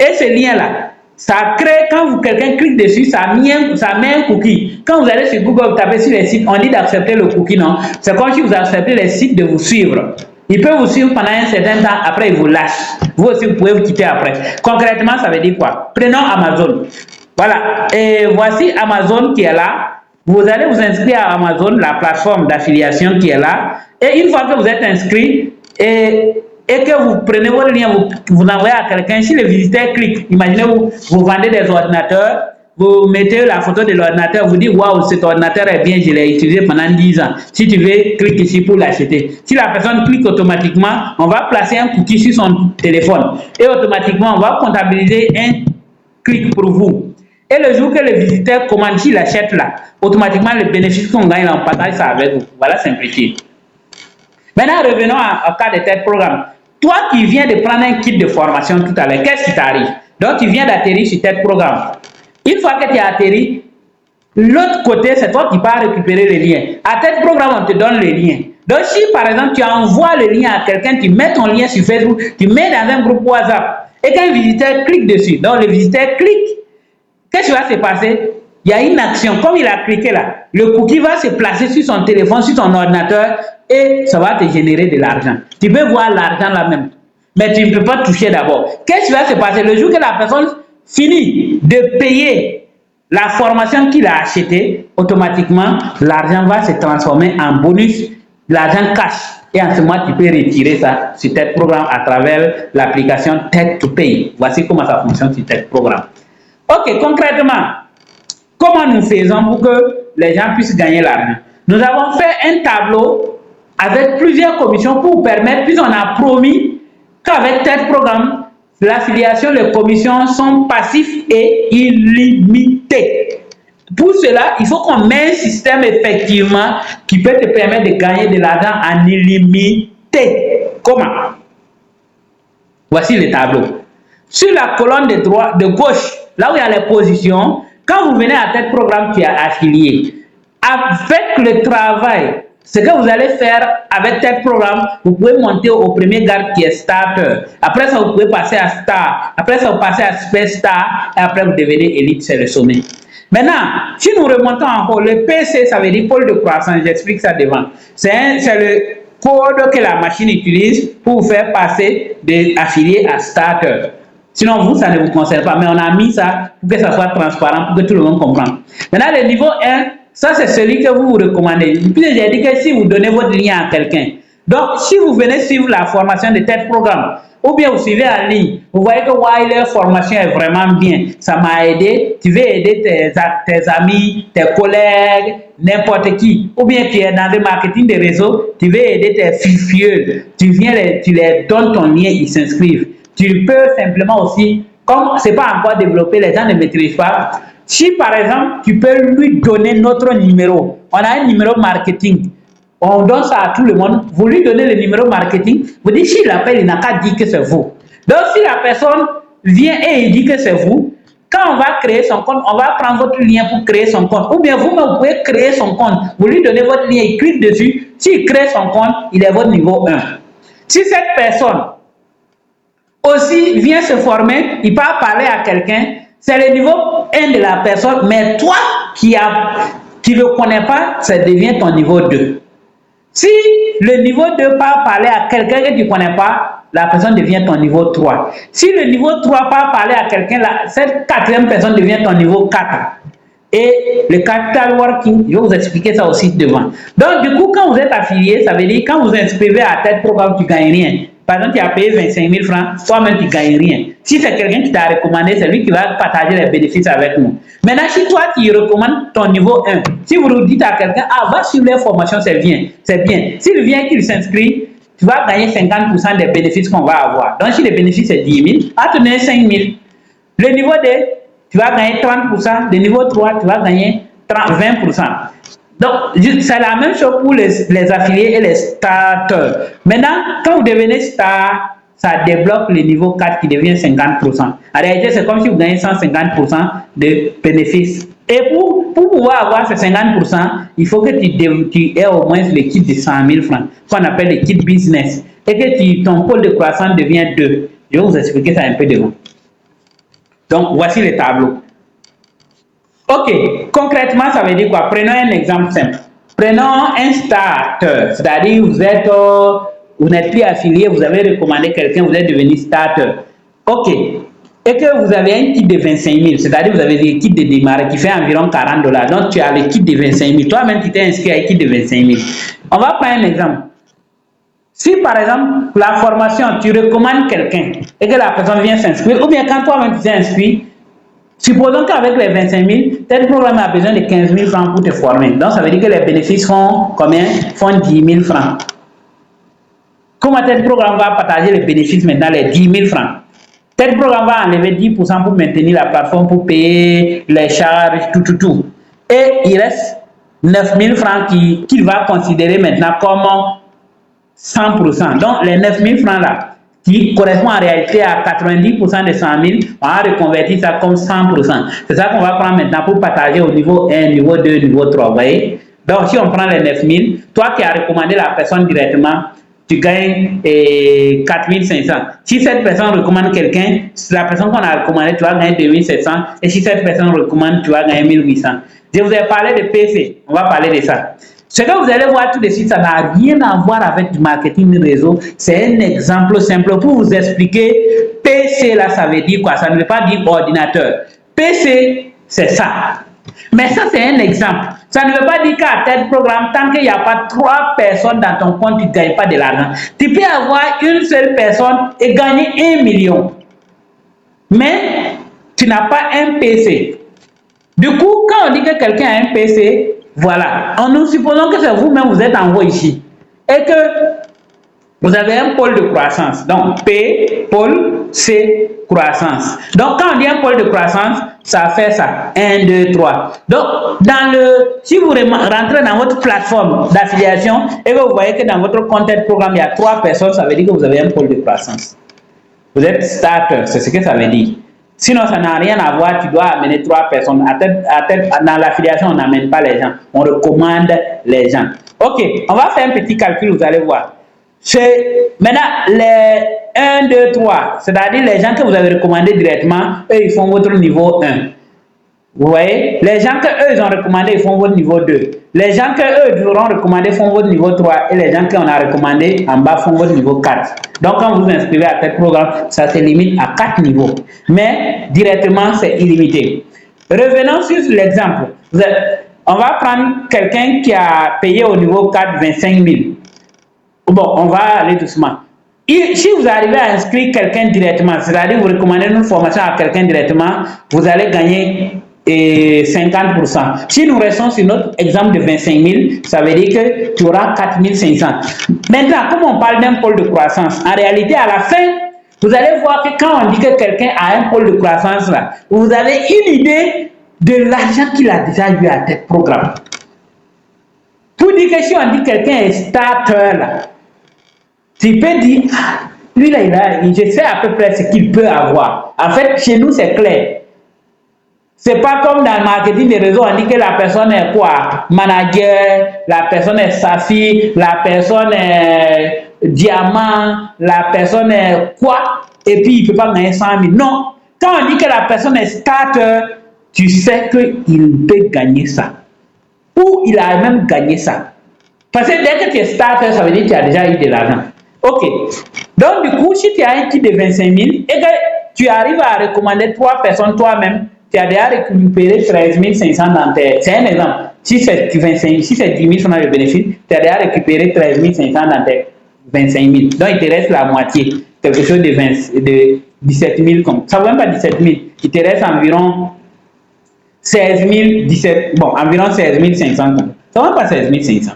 Et ce lien-là, ça crée, quand quelqu'un clique dessus, ça met un cookie. Quand vous allez sur Google, vous tapez sur les sites, on dit d'accepter le cookie, non? C'est comme si vous acceptez les sites de vous suivre. Il peut vous suivre pendant un certain temps, après il vous lâche. Vous aussi, vous pouvez vous quitter après. Concrètement, ça veut dire quoi? Prenons Amazon. Voilà. Et voici Amazon qui est là. Vous allez vous inscrire à Amazon, la plateforme d'affiliation qui est là. Et une fois que vous êtes inscrit et que vous prenez votre lien, vous l'envoyez à quelqu'un, si le visiteur clique, imaginez vous vendez des ordinateurs, vous mettez la photo de l'ordinateur, vous dites waouh, cet ordinateur est bien, je l'ai utilisé pendant 10 ans. Si tu veux, clique ici pour l'acheter. Si la personne clique automatiquement, on va placer un cookie sur son téléphone et automatiquement on va comptabiliser un clic pour vous. Et le jour que le visiteur commande, s'il achète là, automatiquement le bénéfice qu'on gagne, on partage ça avec vous. Voilà, simplifié. Maintenant, revenons au cas de tel programme. Toi qui viens de prendre un kit de formation tout à l'heure, qu'est-ce qui t'arrive? Donc, tu viens d'atterrir sur tel programme. Une fois que tu as atterri, l'autre côté, c'est toi qui vas récupérer les liens. À tel programme, on te donne les liens. Donc, si par exemple, tu envoies le lien à quelqu'un, tu mets ton lien sur Facebook, tu mets dans un groupe WhatsApp, et qu'un visiteur clique dessus, donc le visiteur clique, qu'est-ce qui va se passer? Il y a une action, comme il a cliqué là, le cookie va se placer sur son téléphone, sur ton ordinateur, et ça va te générer de l'argent. Tu peux voir l'argent là même, mais tu ne peux pas toucher d'abord. Qu'est-ce qui va se passer? Le jour que la personne finit de payer la formation qu'il a achetée, automatiquement, l'argent va se transformer en bonus, l'argent cash. Et en ce moment, tu peux retirer ça sur tel programme à travers l'application Tech to Pay. Voici comment ça fonctionne sur tel programme. Ok, concrètement, comment nous faisons pour que les gens puissent gagner l'argent? Nous avons fait un tableau avec plusieurs commissions pour permettre, puis on a promis qu'avec tel programme, l'affiliation, les commissions sont passives et illimitées. Pour cela, il faut qu'on mette un système effectivement qui peut te permettre de gagner de l'argent en illimité. Comment? Voici le tableau. Sur la colonne de gauche, là où il y a les positions, quand vous venez à tel programme qui est affilié, avec le travail, ce que vous allez faire avec tel programme, vous pouvez monter au premier grade qui est starter. Après ça, vous pouvez passer à star. Après ça, vous passez à superstar. Et après, vous devenez élite, c'est le sommet. Maintenant, si nous remontons encore, le PC, ça veut dire pôle de croissance. J'explique ça devant. C'est le code que la machine utilise pour vous faire passer d'affilié à starter. Sinon, vous, ça ne vous concerne pas. Mais on a mis ça pour que ça soit transparent, pour que tout le monde comprenne. Maintenant, le niveau 1, ça, c'est celui que vous vous recommandez. Puis, j'ai dit que si vous donnez votre lien à quelqu'un, donc, si vous venez suivre la formation de tel programme, ou bien vous suivez en ligne, vous voyez que leur formation est vraiment bien. Ça m'a aidé. Tu veux aider tes amis, tes collègues, n'importe qui. Ou bien tu es dans le marketing des réseaux, tu veux aider tes filles. Tu les donnes ton lien, ils s'inscrivent. Tu peux simplement aussi, comme ce n'est pas encore développé, les gens ne maîtrisent pas. Si par exemple, tu peux lui donner notre numéro, on a un numéro marketing, on donne ça à tout le monde, vous lui donnez le numéro marketing, vous dites s'il appelle, il n'a qu'à dire que c'est vous. Donc si la personne vient et il dit que c'est vous, quand on va créer son compte, on va prendre votre lien pour créer son compte. Ou bien vous pouvez créer son compte, vous lui donnez votre lien, il clique dessus, s'il crée son compte, il est votre niveau 1. Si cette personne aussi vient se former, il part parler à quelqu'un, c'est le niveau 1 de la personne, mais toi qui ne le connais pas, ça devient ton niveau 2. Si le niveau 2 part parler à quelqu'un que tu ne connais pas, la personne devient ton niveau 3. Si le niveau 3 part parler à quelqu'un, cette quatrième personne devient ton niveau 4. Et le capital working, je vais vous expliquer ça aussi devant. Donc, du coup, quand vous êtes affilié, ça veut dire quand vous inscrivez à tel programme, tu ne gagnes rien. Par exemple, tu as payé 25 000 francs, toi-même, tu ne gagnes rien. Si c'est quelqu'un qui t'a recommandé, c'est lui qui va partager les bénéfices avec nous. Maintenant, si toi, tu recommandes ton niveau 1, si vous dites à quelqu'un, ah, va suivre les formations, c'est bien. S'il vient qu'il s'inscrit, tu vas gagner 50% des bénéfices qu'on va avoir. Donc, si le bénéfice est 10 000, à te donner 5 000. Le niveau 2, tu vas gagner 30%. Le niveau 3, tu vas gagner 20%. Donc, c'est la même chose pour les affiliés et les starters. Maintenant, quand vous devenez star, ça débloque le niveau 4 qui devient 50%. En réalité, c'est comme si vous gagnez 150% de bénéfices. Et pour pouvoir avoir ces 50%, il faut que tu aies au moins le kit de 100 000 francs, qu'on appelle le kit business, et que ton pôle de croissance devient 2. Je vais vous expliquer ça un peu devant. Donc, voici le tableau. Ok, concrètement, ça veut dire quoi? Prenons un exemple simple. Prenons un starter, c'est-à-dire vous n'êtes plus affilié, vous avez recommandé quelqu'un, vous êtes devenu starter. Ok, et que vous avez un kit de 25 000, c'est-à-dire vous avez des kits de démarrage qui fait environ 40 $. Donc, tu as le kit de 25 000. Toi-même, tu t'es inscrit à un kit de 25 000. On va prendre un exemple. Si par exemple, la formation, tu recommandes quelqu'un et que la personne vient s'inscrire, ou bien quand toi-même tu t'es inscrit, supposons qu'avec les 25 000, tel programme a besoin de 15 000 francs pour te former. Donc, ça veut dire que les bénéfices font combien? Font 10 000 francs. Comment tel programme va partager les bénéfices maintenant, les 10 000 francs? Tel programme va enlever 10% pour maintenir la plateforme, pour payer les charges, tout. Et il reste 9 000 francs qu'il va considérer maintenant comme 100%. Donc, les 9 000 francs là, qui correspond en réalité à 90% de 100 000, on va reconvertir ça comme 100%. C'est ça qu'on va prendre maintenant pour partager au niveau 1, niveau 2, niveau 3. Vous voyez? Donc, si on prend les 9 000, toi qui as recommandé la personne directement, tu gagnes 4 500. Si cette personne recommande quelqu'un, la personne qu'on a recommandé, tu vas gagner 2 700. Et si cette personne recommande, tu vas gagner 1 800. Je vous ai parlé de PC, on va parler de ça. Ce que vous allez voir tout de suite, ça n'a rien à voir avec du marketing réseau. C'est un exemple simple pour vous expliquer. PC, là, ça veut dire quoi? Ça ne veut pas dire ordinateur. PC, c'est ça. Mais ça, c'est un exemple. Ça ne veut pas dire qu'à tel programme, tant qu'il n'y a pas 3 personnes dans ton compte, tu ne gagnes pas de l'argent. Tu peux avoir une seule personne et gagner 1 million. Mais tu n'as pas un PC. Du coup, quand on dit que quelqu'un a un PC, voilà, nous supposons que c'est vous-même, vous êtes en haut ici, et que vous avez un pôle de croissance. Donc, P, pôle, C, croissance. Donc, quand on dit un pôle de croissance, ça fait ça. 1, 2, 3. Donc, si vous rentrez dans votre plateforme d'affiliation et que vous voyez que dans votre content programme, il y a 3 personnes, ça veut dire que vous avez un pôle de croissance. Vous êtes starter, c'est ce que ça veut dire. Sinon, ça n'a rien à voir, tu dois amener 3 personnes. Dans l'affiliation, on n'amène pas les gens, on recommande les gens. Ok, on va faire un petit calcul, vous allez voir. Maintenant, les 1, 2, 3, c'est-à-dire les gens que vous avez recommandés directement, eux, ils font votre niveau 1. Vous voyez? Les gens que eux, ils ont recommandé, ils font votre niveau 2. Les gens que eux, ils auront recommandé, font votre niveau 3. Et les gens qu'on a recommandé en bas font votre niveau 4. Donc, quand vous vous inscrivez à tel programme, ça se limite à 4 niveaux. Mais, directement, c'est illimité. Revenons sur l'exemple. On va prendre quelqu'un qui a payé au niveau 4 25 000. Bon, on va aller doucement. Si vous arrivez à inscrire quelqu'un directement, c'est-à-dire vous recommandez une formation à quelqu'un directement, vous allez gagner 50%. Si nous restons sur notre exemple de 25 000, ça veut dire que tu auras 4 500. Maintenant, comme on parle d'un pôle de croissance, en réalité, à la fin, vous allez voir que quand on dit que quelqu'un a un pôle de croissance, là, vous avez une idée de l'argent qu'il a déjà eu à tel programme. Pour dire que si on dit que quelqu'un est starter, là, tu peux dire, lui là, je sais à peu près ce qu'il peut avoir. En fait, chez nous, c'est clair. C'est pas comme dans le marketing des réseaux, on dit que la personne est quoi? Manager, la personne est saphir, la personne est diamant, la personne est quoi? et puis il ne peut pas gagner 100 000. Non. Quand on dit que la personne est starter, tu sais qu'il peut gagner ça. Ou il a même gagné ça. Parce que dès que tu es starter, ça veut dire que tu as déjà eu de l'argent. Ok. Donc, du coup, si tu as un kit de 25 000 et que tu arrives à recommander 3 personnes toi-même, tu as déjà récupéré 13 500 dans tes... C'est un exemple. Si c'est 10 000 francs de bénéfice, tu as déjà récupéré 13 500 dans tes 25 000. Donc, il te reste la moitié. Quelque chose de 17 000. Ça ne vaut même pas 17 000. Il te reste environ 16 000, 17... Bon, environ 16 500. Ça ne vaut pas 16 500.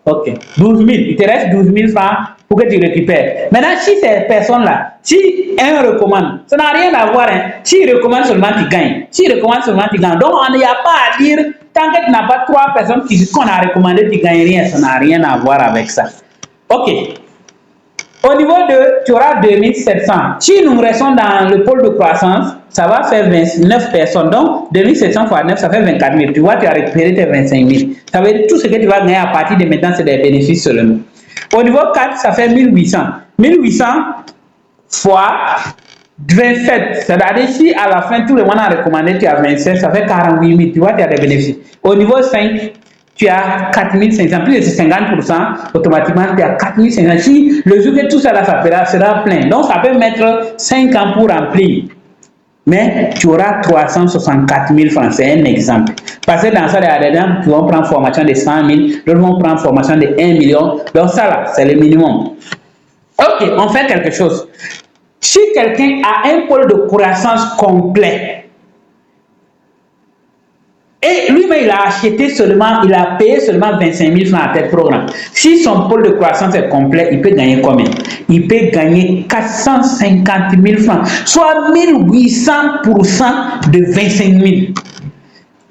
Ok. 12 000. Il te reste 12 000 francs pour que tu récupères. Maintenant, si ces personnes-là, si un recommande, ça n'a rien à voir. Hein. S'il recommande seulement, tu gagnes. S'il recommande seulement, tu gagnes. Donc, il n'y a pas à dire, tant que tu n'as pas 3 personnes qu'on a recommandé, tu ne gagnes rien. Ça n'a rien à voir avec ça. Ok. Au niveau de, tu auras 2700. Si nous restons dans le pôle de croissance, ça va faire 29 personnes. Donc, 2700 fois 9, ça fait 24 000. Tu vois, tu as récupéré tes 25 000. Ça veut dire tout ce que tu vas gagner à partir de maintenant, c'est des bénéfices seulement. Au niveau 4, ça fait 1800. 1800 fois 27. C'est-à-dire si à la fin, tout le monde a recommandé, tu as 27, ça fait 48 000. Tu vois, tu as des bénéfices. Au niveau 5, tu as 4 500, plus de 50%, automatiquement, tu as 4 500. Si le jour que tout ça sera plein, donc ça peut mettre 5 ans pour remplir. Mais tu auras 364 000 francs, c'est un exemple. Parce que dans ça, il y a des gens qui vont prendre formation de 100 000, d'autres vont prendre formation de 1 million. Donc ça là, c'est le minimum. Ok, on fait quelque chose. Si quelqu'un a un pôle de croissance complet, et lui-même, il a acheté seulement, il a payé seulement 25 000 francs à tel programme. Si son pôle de croissance est complet, il peut gagner combien? Il peut gagner 450 000 francs, soit 1800% de 25 000.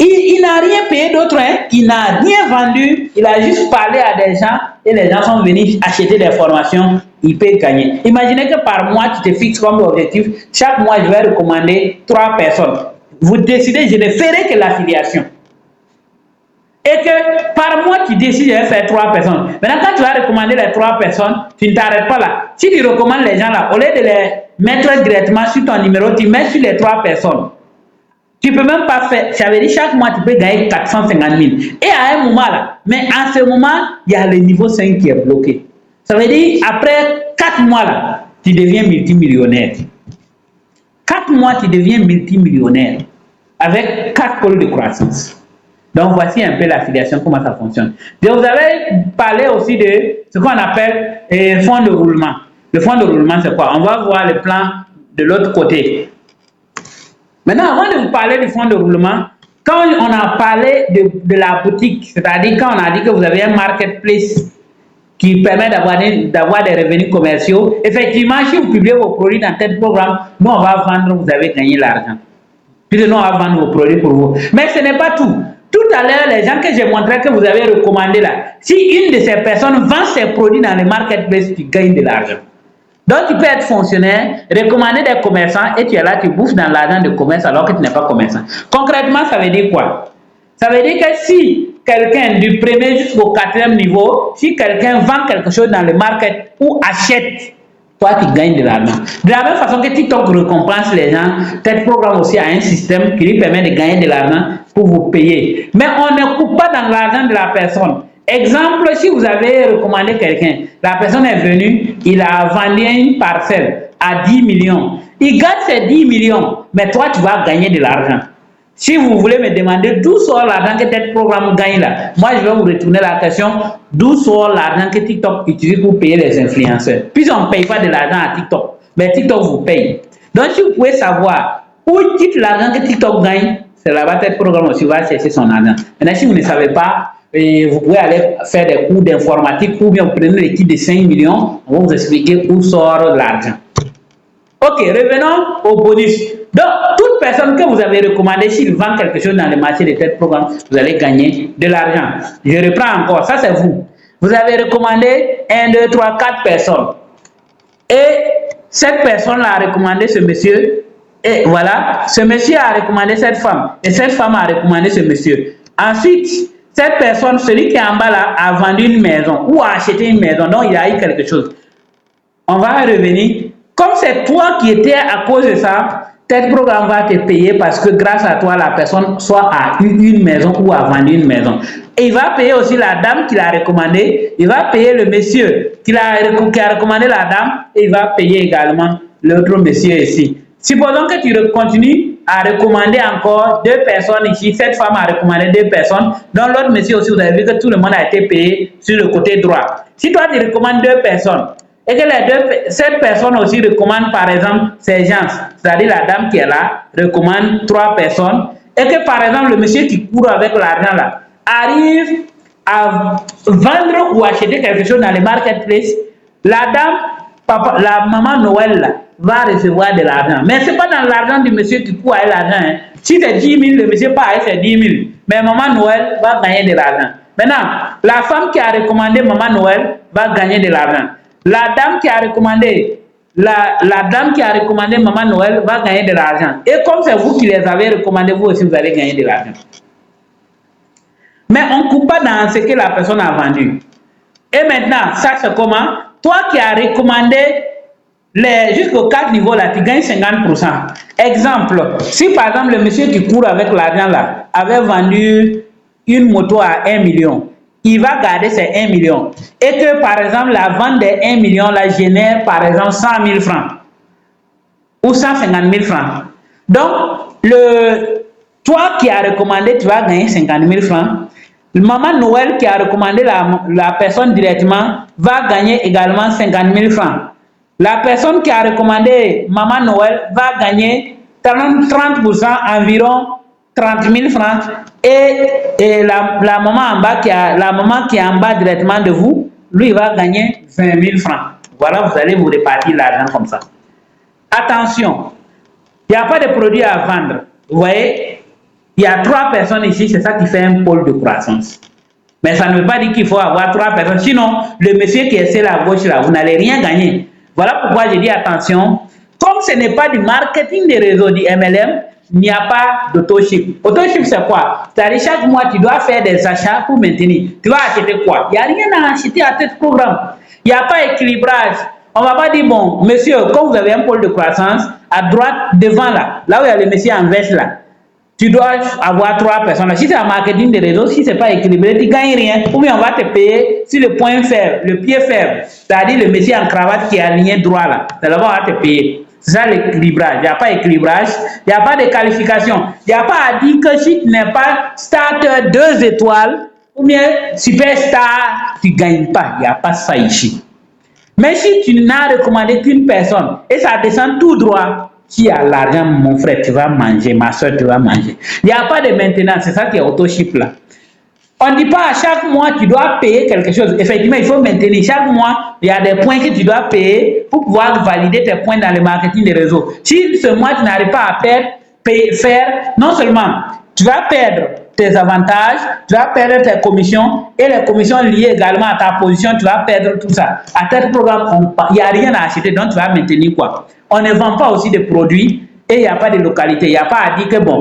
Il n'a rien payé d'autre, hein? Il n'a rien vendu, il a juste parlé à des gens et les gens sont venus acheter des formations, il peut gagner. Imaginez que par mois, tu te fixes comme objectif, chaque mois, je vais recommander 3 personnes. Vous décidez, je ne ferai que l'affiliation. Et que par mois, tu décides de faire 3 personnes. Maintenant, quand tu vas recommander les 3 personnes, tu ne t'arrêtes pas là. Si tu recommandes les gens là, au lieu de les mettre directement sur ton numéro, tu mets sur les 3 personnes. Tu ne peux même pas faire. Ça veut dire chaque mois, tu peux gagner 450 000. Et à un moment là, mais en ce moment, il y a le niveau 5 qui est bloqué. Ça veut dire après 4 mois là, tu deviens multimillionnaire. 4 mois, tu deviens multimillionnaire avec 4 pôles de croissance. Donc, voici un peu l'affiliation, comment ça fonctionne. Donc, vous avez parlé aussi de ce qu'on appelle fonds de roulement. Le fonds de roulement, c'est quoi? On va voir le plan de l'autre côté. Maintenant, avant de vous parler du fonds de roulement, quand on a parlé de la boutique, c'est-à-dire quand on a dit que vous avez un marketplace qui permet d'avoir des revenus commerciaux, effectivement, si vous publiez vos produits dans tel programme, nous, on va vendre, vous avez gagné l'argent. Puis nous, on va vendre vos produits pour vous. Mais ce n'est pas tout. Tout à l'heure, les gens que j'ai montré que vous avez recommandé là, si une de ces personnes vend ses produits dans le marketplace, tu gagnes de l'argent. Donc, tu peux être fonctionnaire, recommander des commerçants et tu es là, tu bouffes dans l'argent de commerce alors que tu n'es pas commerçant. Concrètement, ça veut dire quoi? Ça veut dire que si quelqu'un du premier jusqu'au 4e niveau, si quelqu'un vend quelque chose dans le market ou achète, toi, tu gagnes de l'argent. De la même façon que TikTok récompense les gens, tel programme aussi a un système qui lui permet de gagner de l'argent pour vous payer. Mais on ne coupe pas dans l'argent de la personne. Exemple, si vous avez recommandé quelqu'un, la personne est venue, il a vendu une parcelle à 10 millions. Il gagne ces 10 millions, mais toi, tu vas gagner de l'argent. Si vous voulez me demander d'où sort l'argent que tel programme gagne là, moi je vais vous retourner la question, d'où sort l'argent que TikTok utilise pour payer les influenceurs. Puis on ne paye pas de l'argent à TikTok, mais TikTok vous paye. Donc si vous pouvez savoir où quitte l'argent que TikTok gagne, c'est là-bas tel programme aussi va chercher son argent. Maintenant si vous ne savez pas, vous pouvez aller faire des cours d'informatique ou bien vous prenez l'équipe de 5 millions, on va vous expliquer où sort l'argent. Ok, revenons au bonus. Donc, toute personne que vous avez recommandée, s'il vend quelque chose dans le marché de tel programme, vous allez gagner de l'argent. Je reprends encore, ça c'est vous. Vous avez recommandé 1, 2, 3, 4 personnes. Et cette personne-là a recommandé ce monsieur. Et voilà, ce monsieur a recommandé cette femme. Et cette femme a recommandé ce monsieur. Ensuite, cette personne, celui qui est en bas là, a vendu une maison ou a acheté une maison. Donc, il a eu quelque chose. On va revenir. Comme c'est toi qui étais à cause de ça, tel programme va te payer parce que grâce à toi, la personne soit a eu une maison ou a vendu une maison. Et il va payer aussi la dame qui l'a recommandé, il va payer le monsieur qui a recommandé la dame et il va payer également l'autre monsieur ici. Supposons que tu continues à recommander encore 2 personnes ici, cette femme a recommandé 2 personnes, donc l'autre monsieur aussi, vous avez vu que tout le monde a été payé sur le côté droit. Si toi tu recommandes 2 personnes, et que cette personne aussi recommande par exemple ses gens, c'est-à-dire la dame qui est là, recommande 3 personnes, et que par exemple le monsieur qui court avec l'argent là, arrive à vendre ou acheter quelque chose dans les marketplaces, la dame, papa, la maman Noël là, va recevoir de l'argent. Mais ce n'est pas dans l'argent du monsieur qui court avec l'argent. Hein. Si c'est 10 000, le monsieur part avec ses 10 000. Mais maman Noël va gagner de l'argent. Maintenant, la femme qui a recommandé maman Noël va gagner de l'argent. La dame qui a recommandé maman Noël va gagner de l'argent. Et comme c'est vous qui les avez recommandés, vous aussi vous allez gagner de l'argent. Mais on ne coupe pas dans ce que la personne a vendu. Et maintenant, ça c'est comment? Toi qui as recommandé jusqu'aux 4 niveaux là, tu gagnes 50%. Exemple, si par exemple le monsieur qui court avec l'argent là avait vendu une moto à 1 million, il va garder ces 1 million. Et que par exemple la vente des 1 million là génère par exemple 100 000 francs ou 150 000 francs. Donc, toi qui as recommandé, tu vas gagner 50 000 francs. Maman Noël qui a recommandé la personne directement va gagner également 50 000 francs. La personne qui a recommandé Maman Noël va gagner 30% environ 30 000 francs. Et la maman en bas la maman qui est en bas directement de vous, lui va gagner 20 000 francs. Voilà, vous allez vous répartir l'argent comme ça. Attention, il n'y a pas de produit à vendre. Vous voyez, il y a 3 personnes ici, c'est ça qui fait un pôle de croissance. Mais ça ne veut pas dire qu'il faut avoir 3 personnes. Sinon, le monsieur qui est seul à gauche là, vous n'allez rien gagner. Voilà pourquoi je dis attention. Comme ce n'est pas du marketing des réseaux du MLM, il n'y a pas d'autoship. Autoship, c'est quoi? C'est-à-dire chaque mois, tu dois faire des achats pour maintenir. Tu vas acheter quoi? Il n'y a rien à acheter à tel programme. Il n'y a pas d'équilibrage. On ne va pas dire, bon, monsieur, quand vous avez un pôle de croissance, à droite, devant là où il y a le monsieur en veste là, tu dois avoir 3 personnes. Si c'est un marketing des réseaux, si ce n'est pas équilibré, tu ne gagnes rien. Ou bien on va te payer sur le point faible, le pied faible. C'est-à-dire le monsieur en cravate qui est aligné droit là. C'est là-bas on va te payer. C'est ça l'équilibrage. Il n'y a pas d'équilibrage. Il n'y a pas de qualification. Il n'y a pas à dire que si tu n'es pas starter 2 étoiles ou bien superstar, tu ne gagnes pas. Il n'y a pas ça ici. Mais si tu n'as recommandé qu'une personne et ça descend tout droit, qui a l'argent, mon frère, tu vas manger, ma soeur, tu vas manger. Il n'y a pas de maintenance, c'est ça qui est autoship là. On ne dit pas à chaque mois, tu dois payer quelque chose. Effectivement, il faut maintenir. Chaque mois, il y a des points que tu dois payer pour pouvoir valider tes points dans le marketing des réseaux. Si ce mois, tu n'arrives pas à faire, non seulement, tu vas perdre tes avantages, tu vas perdre tes commissions et les commissions liées également à ta position, tu vas perdre tout ça. À tel programme, il n'y a rien à acheter, donc tu vas maintenir quoi? On ne vend pas aussi de produits et il n'y a pas de localité. Il n'y a pas à dire que bon,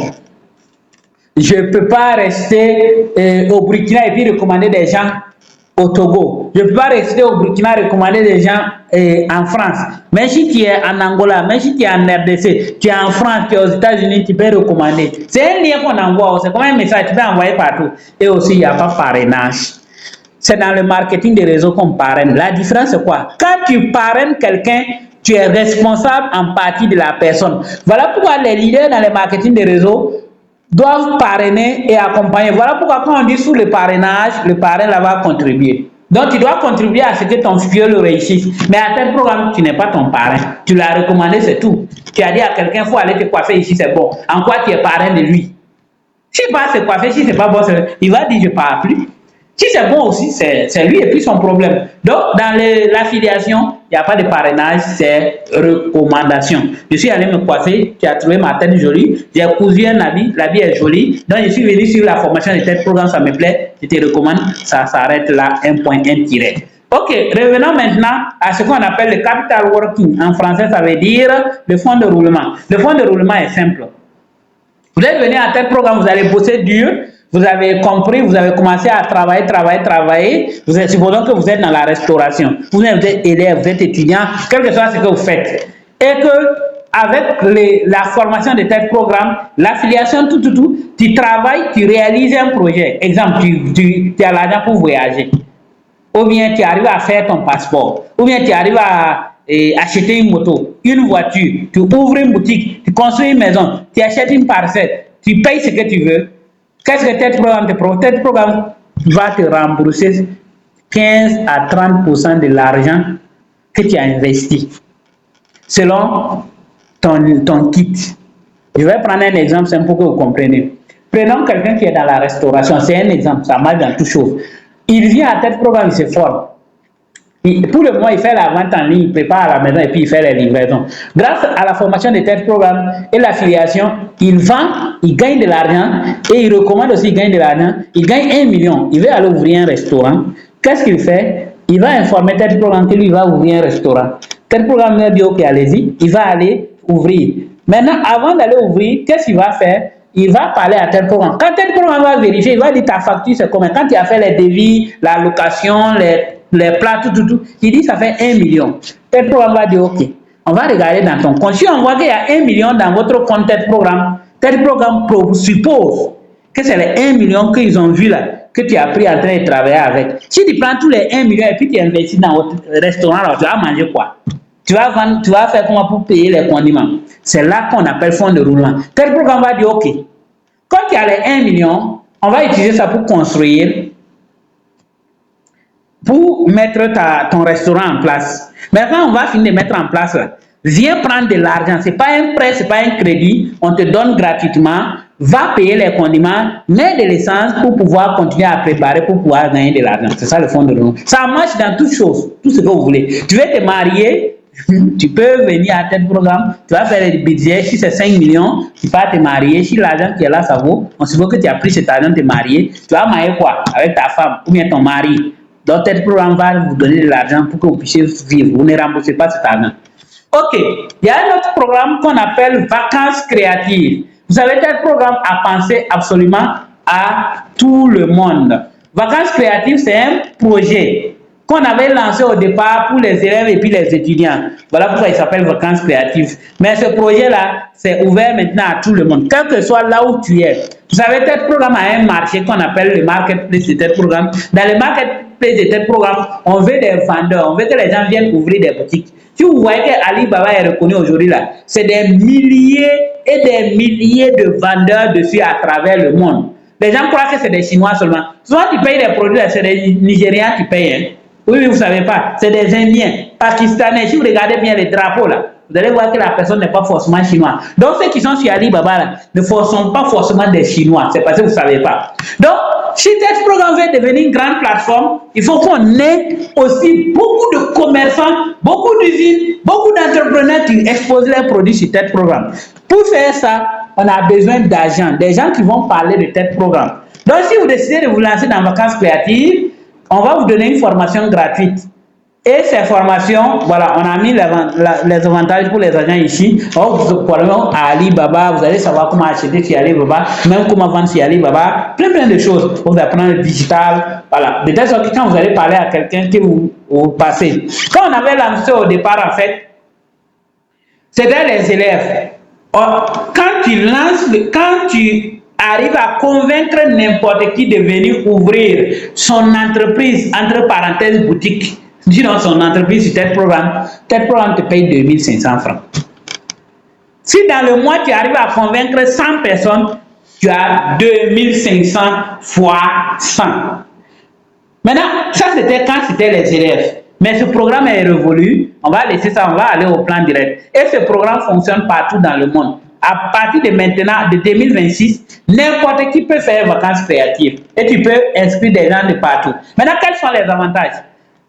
je ne peux pas rester au Burkina et puis recommander des gens au Togo. Je ne peux pas rester au Burkina et recommander des gens en France. Mais si tu es en Angola, même si tu es en RDC, tu es en France, tu es aux États-Unis, tu peux recommander. C'est un lien qu'on envoie, c'est comme un message, tu peux envoyer partout. Et aussi, il n'y a pas parrainage. C'est dans le marketing des réseaux qu'on parraine. La différence, c'est quoi? Quand tu parraines quelqu'un, tu es responsable en partie de la personne. Voilà pourquoi les leaders dans le marketing des réseaux doivent parrainer et accompagner. Voilà pourquoi quand on dit sous le parrainage, le parrain là va contribuer. Donc tu dois contribuer à ce que ton fiole réussisse. Mais à tel programme, tu n'es pas ton parrain. Tu l'as recommandé, c'est tout. Tu as dit à quelqu'un, il faut aller te coiffer ici, c'est bon. En quoi tu es parrain de lui? S'il va se coiffer, si c'est pas bon, il va dire je ne pars plus. Si c'est bon aussi, c'est lui et puis son problème. Donc, dans l'affiliation, il n'y a pas de parrainage, c'est recommandation. Je suis allé me coiffer, tu as trouvé ma tête jolie, j'ai cousu un habit, l'habit est joli, donc je suis venu sur la formation de tel programme, ça me plaît, je te recommande, ça s'arrête là, un point, un tiret. Ok, revenons maintenant à ce qu'on appelle le capital working. En français, ça veut dire le fonds de roulement. Le fonds de roulement est simple. Vous êtes venu à tel programme, vous allez bosser dur. Vous avez compris, vous avez commencé à travailler. Supposons que vous êtes dans la restauration. Vous êtes élève, vous êtes étudiant, quel que soit ce que vous faites. et que avec la formation de tel programme, l'affiliation, tu travailles, tu réalises un projet. Exemple, tu as l'argent pour voyager. Ou bien tu arrives à faire ton passeport. Ou bien tu arrives à acheter une moto, une voiture, tu ouvres une boutique, tu construis une maison, tu achètes une parcelle, tu payes ce que tu veux. Qu'est-ce que tel programme te propose? Tel programme va te rembourser 15 à 30% de l'argent que tu as investi selon ton kit. Je vais prendre un exemple simple pour que vous compreniez. Prenons quelqu'un qui est dans la restauration, c'est un exemple, ça marche dans toute chose. Il vient à tel programme, il se forme. Pour le moment, il fait la vente en ligne, il prépare à la maison et puis il fait les livraisons. Grâce à la formation de tel programme et l'affiliation, il vend, il gagne de l'argent et il recommande aussi, il gagne de l'argent. Il gagne 1 million. Il veut aller ouvrir un restaurant. Qu'est-ce qu'il fait? Il va informer tel programme que lui va ouvrir un restaurant. Tel programme lui dit ok, allez-y, il va aller ouvrir. Maintenant, avant d'aller ouvrir, qu'est-ce qu'il va faire? Il va parler à tel programme. Quand tel programme va vérifier, il va dire ta facture c'est combien. Quand tu as fait les devis, la location, les plats, tout, il dit ça fait 1 million. Tel programme va dire ok, on va regarder dans ton compte. Si on voit qu'il y a 1 million dans votre compte tel programme suppose que c'est les 1 million qu'ils ont vu là, que tu as pris en train de travailler avec. Si tu prends tous les 1 million et puis tu investis dans votre restaurant, alors tu vas manger quoi? Tu vas vendre, tu vas faire comment pour payer les condiments? C'est là qu'on appelle fonds de roulement. Tel programme va dire ok, quand tu as les 1 million, on va utiliser ça pour construire, pour mettre ton restaurant en place. Maintenant, on va finir de mettre en place là. Viens prendre de l'argent. Ce n'est pas un prêt, ce n'est pas un crédit. On te donne gratuitement. Va payer les condiments, mets de l'essence pour pouvoir continuer à préparer, pour pouvoir gagner de l'argent. C'est ça le fonds de roulement. Ça marche dans toutes choses, tout ce que vous voulez. Tu veux te marier, tu peux venir à tel programme, tu vas faire le budget, si c'est 5 millions, tu vas te marier, si l'argent qui est là, ça vaut, on suppose que tu as pris cet argent de te marier, tu vas marier quoi? Avec ta femme ou bien ton mari. Donc, tel programme va vous donner de l'argent pour que vous puissiez vivre. Vous ne remboursez pas cet argent. Ok, il y a un autre programme qu'on appelle vacances créatives. Vous savez, tel programme a pensé absolument à tout le monde. Vacances créatives, c'est un projet qu'on avait lancé au départ pour les élèves et puis les étudiants. Voilà pourquoi il s'appelle vacances créatives. Mais ce projet-là, c'est ouvert maintenant à tout le monde, quel que soit là où tu es. Vous savez, tel programme a un marché qu'on appelle le marketplace de tel programme. Dans le marketplace de tel programme, on veut des vendeurs, on veut que les gens viennent ouvrir des boutiques. Si vous voyez que Alibaba est reconnu aujourd'hui là, c'est des milliers et des milliers de vendeurs dessus à travers le monde. Les gens croient que c'est des Chinois seulement. Souvent, tu payes des produits, c'est des Nigériens qui payent. Hein. Oui, vous ne savez pas. C'est des Indiens, Pakistanais. Si vous regardez bien les drapeaux là, vous allez voir que la personne n'est pas forcément chinoise. Donc, ceux qui sont sur Alibaba là, ne sont pas forcément des Chinois. C'est parce que vous ne savez pas. Donc, si tel programme veut devenir une grande plateforme, il faut qu'on ait aussi beaucoup de commerçants, beaucoup d'usines, beaucoup d'entrepreneurs qui exposent leurs produits sur tel programme. Pour faire ça, on a besoin d'agents, des gens qui vont parler de tel programme. Donc, si vous décidez de vous lancer dans vacances créatives, on va vous donner une formation gratuite. Et ces formations, voilà, on a mis les avantages pour les agents ici. Vous parlez à Alibaba, vous allez savoir comment acheter sur Alibaba, même comment vendre sur Alibaba, plein de choses. Vous apprenez le digital, voilà. De telle sorte que quand vous allez parler à quelqu'un que vous passez. Quand on avait lancé au départ, en fait, c'était les élèves. Quand tu arrive à convaincre n'importe qui de venir ouvrir son entreprise, entre parenthèses, boutique, disons son entreprise sur tel programme te paye 2500 francs. Si dans le mois, tu arrives à convaincre 100 personnes, tu as 2500 fois 100. Maintenant, ça c'était quand c'était les élèves. Mais ce programme est révolu, on va laisser ça, on va aller au plan direct. Et ce programme fonctionne partout dans le monde. À partir de maintenant, de 2026, n'importe qui peut faire vacances créatives. Et tu peux inscrire des gens de partout. Maintenant, quels sont les avantages?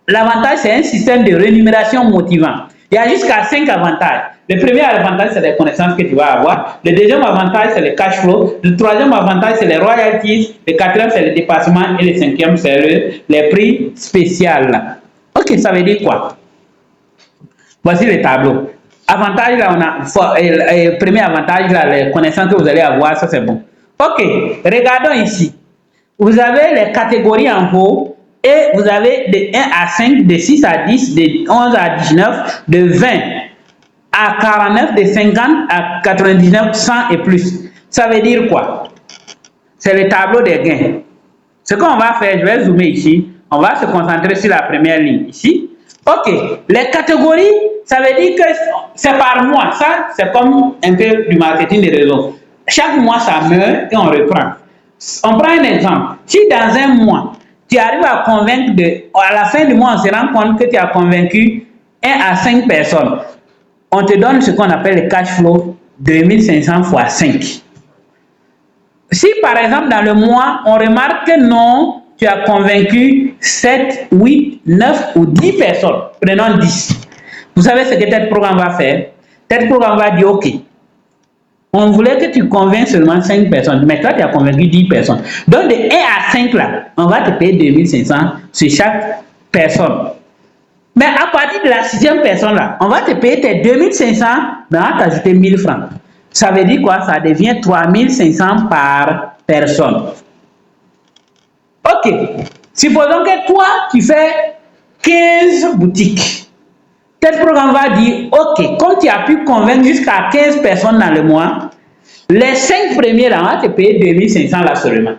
L'avantage, c'est un système de rémunération motivant. Il y a jusqu'à 5 avantages. Le premier avantage, c'est les connaissances que tu vas avoir. Le deuxième avantage, c'est le cash flow. Le troisième avantage, c'est les royalties. Le quatrième, c'est le dépassement. Et le cinquième, c'est les prix spéciaux. Ok, ça veut dire quoi? Voici le tableau. Avantage, là, on a, premier avantage, là, les connaissances que vous allez avoir, ça c'est bon. Ok, regardons ici. Vous avez les catégories en haut et vous avez de 1 à 5, de 6 à 10, de 11 à 19, de 20 à 49, de 50 à 99, 100 et plus. Ça veut dire quoi? C'est le tableau des gains. Ce qu'on va faire, je vais zoomer ici. On va se concentrer sur la première ligne ici. Ok, les catégories, ça veut dire que c'est par mois. Ça, c'est comme un peu du marketing de réseau. Chaque mois, ça meurt et on reprend. On prend un exemple. Si dans un mois, tu arrives à convaincre, à la fin du mois, on se rend compte que tu as convaincu 1 à 5 personnes, on te donne ce qu'on appelle le cash flow 2500 fois 5. Si par exemple dans le mois, on remarque que non, tu as convaincu 7, 8, 9 ou 10 personnes, prenons 10. Vous savez ce que tel programme va faire? Tel programme va dire ok, on voulait que tu convainques seulement 5 personnes, mais toi tu as convaincu 10 personnes. Donc de 1 à 5 là, on va te payer 2500 sur chaque personne. Mais à partir de la 6e personne là, on va te payer tes 2500, mais on va t'ajouter 1000 francs. Ça veut dire quoi? Ça devient 3500 par personne. Ok. Supposons que toi, tu fais 15 boutiques. Tel programme va dire, ok, comme tu as pu convaincre jusqu'à 15 personnes dans le mois, les 5 premiers là, on va te payer 2500 là seulement.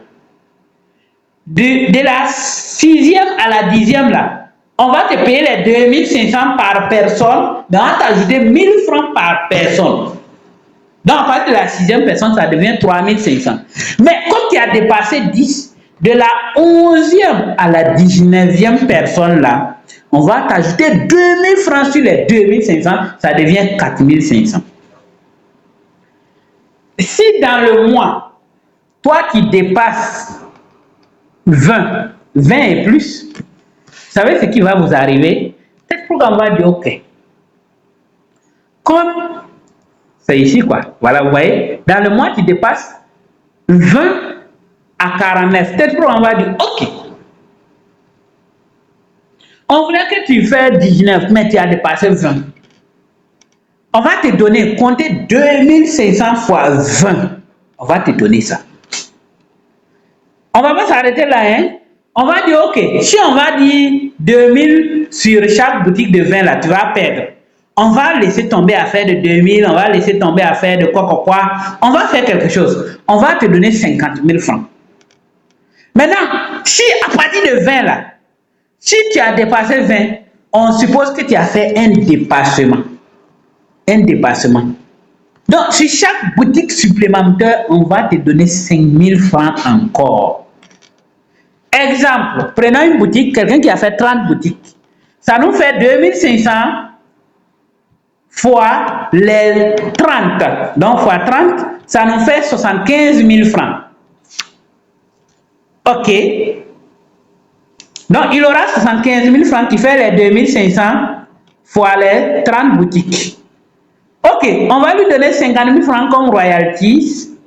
De la 6e à la 10e là, on va te payer les 2500 par personne, mais on va t'ajouter 1000 francs par personne. Donc, à partir de la 6e personne, ça devient 3500. Mais comme tu as dépassé 10, de la 11e à la 19e personne là, on va t'ajouter 2000 francs sur les 2500, ça devient 4500. Si dans le mois, toi qui dépasses 20 et plus, vous savez ce qui va vous arriver? Peut-être programme va dire ok. Comme c'est ici quoi. Voilà, vous voyez, dans le mois, tu dépasses 20 à 49. Peut-être programme va dire ok. On voulait que tu fasses 19, mais tu as dépassé 20. On va te donner, compter 2500 fois 20. On va te donner ça. On va pas s'arrêter là, hein. On va dire, ok, si on va dire 2000 sur chaque boutique de 20 là, tu vas perdre. On va laisser tomber à faire de 2000, on va laisser tomber à faire de quoi. On va faire quelque chose. On va te donner 50 000 francs. Maintenant, si à partir de 20 là, si tu as dépassé 20, on suppose que tu as fait un dépassement. Un dépassement. Donc, sur chaque boutique supplémentaire, on va te donner 5 000 francs encore. Exemple, prenons une boutique, quelqu'un qui a fait 30 boutiques. Ça nous fait 2500 fois les 30. Donc, fois 30, ça nous fait 75 000 francs. Ok. Donc, il aura 75 000 francs qui fait les 2500 fois les 30 boutiques. Ok, on va lui donner 50 000 francs comme royalties.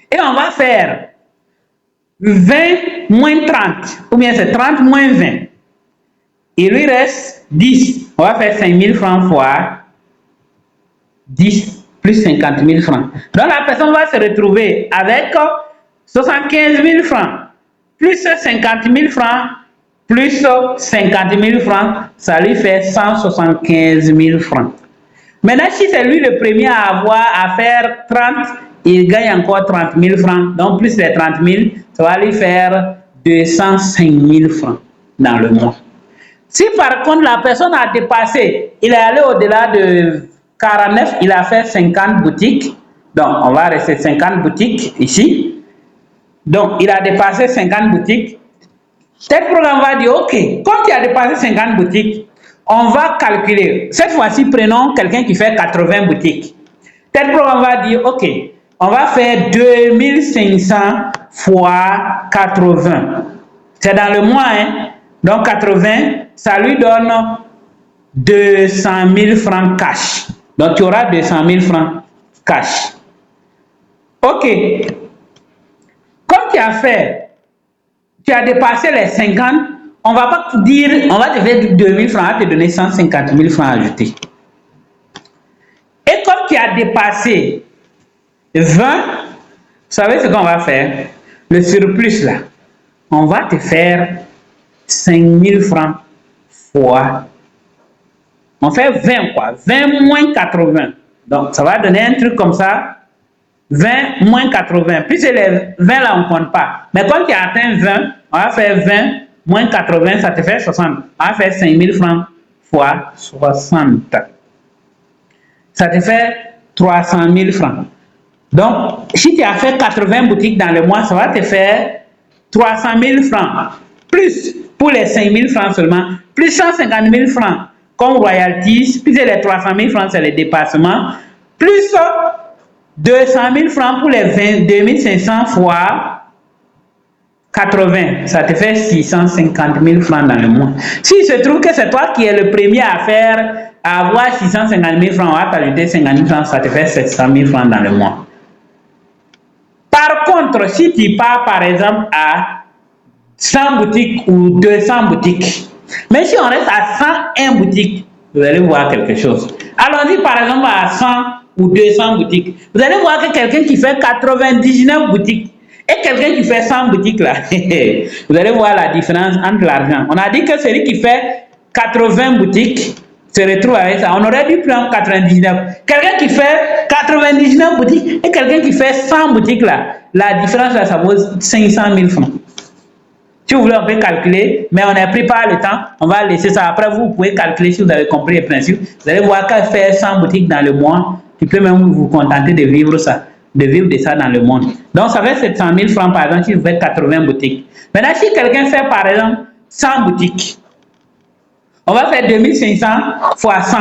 Et on va faire 20 moins 30. Ou bien c'est 30 moins 20. Il lui reste 10. On va faire 5 000 francs fois 10 plus 50 000 francs. Donc la personne va se retrouver avec 75 000 francs plus 50 000 francs plus 50 000 francs. Ça lui fait 175 000 francs. Maintenant, si c'est lui le premier à avoir à faire 30, il gagne encore 30 000 francs. Donc, plus les 30 000, ça va lui faire 205 000 francs dans le mois. Si par contre, la personne a dépassé, il est allé au-delà de 49, il a fait 50 boutiques. Donc, on va rester 50 boutiques ici. Donc, il a dépassé 50 boutiques. Tel programme va dire, OK, comme tu as dépassé 50 boutiques, on va calculer. Cette fois-ci, prenons quelqu'un qui fait 80 boutiques. Tel programme va dire, OK, on va faire 2500 fois 80. C'est dans le mois, hein? Donc 80, ça lui donne 200 000 francs cash. Donc tu auras 200 000 francs cash. OK. Comme tu as dépassé les 50, on va pas dire, on va te faire 2000 francs, on va te donner 150 000 francs ajoutés. Et comme tu as dépassé 20, vous savez ce qu'on va faire? Le surplus là, on va te faire 5 000 francs fois On fait 20 quoi. 20 moins 80. Donc, ça va donner un truc comme ça. 20 moins 80. Puis c'est les 20 là, on ne compte pas. Mais quand tu as atteint 20, on va faire 20 moins 80, ça te fait 60. On va faire 5 000 francs fois 60. Ça te fait 300 000 francs. Donc, si tu as fait 80 boutiques dans le mois, ça va te faire 300 000 francs. Plus, pour les 5 000 francs seulement, plus 150 000 francs comme royalties, plus les 300 000 francs, c'est les dépassements, plus 200 000 francs pour les 22 500 fois 80, ça te fait 650 000 francs dans le mois. S'il se trouve que c'est toi qui es le premier à avoir 650 000 francs, on va t'ajouter 50 000 francs, ça te fait 700 000 francs dans le mois. Par contre, si tu pars par exemple à 100 boutiques ou 200 boutiques, mais si on reste à 101 boutiques, vous allez voir quelque chose. Allons-y par exemple à 100 ou 200 boutiques. Vous allez voir que quelqu'un qui fait 99 boutiques et quelqu'un qui fait 100 boutiques là, vous allez voir la différence entre l'argent. On a dit que celui qui fait 80 boutiques se retrouve avec ça. On aurait dû prendre 99. Quelqu'un qui fait 99 boutiques et quelqu'un qui fait 100 boutiques là, la différence là, ça vaut 500 000 francs. Si vous voulez, on peut calculer, mais on n'a pris pas le temps. On va laisser ça. Après, vous pouvez calculer si vous avez compris les principes. Vous allez voir qu'à faire 100 boutiques dans le mois, tu peux même vous contenter de vivre ça, de vivre de ça dans le monde. Donc, ça fait 700 000 francs par exemple si vous faites 80 boutiques. Maintenant, si quelqu'un fait par exemple 100 boutiques, on va faire 2500 fois 100.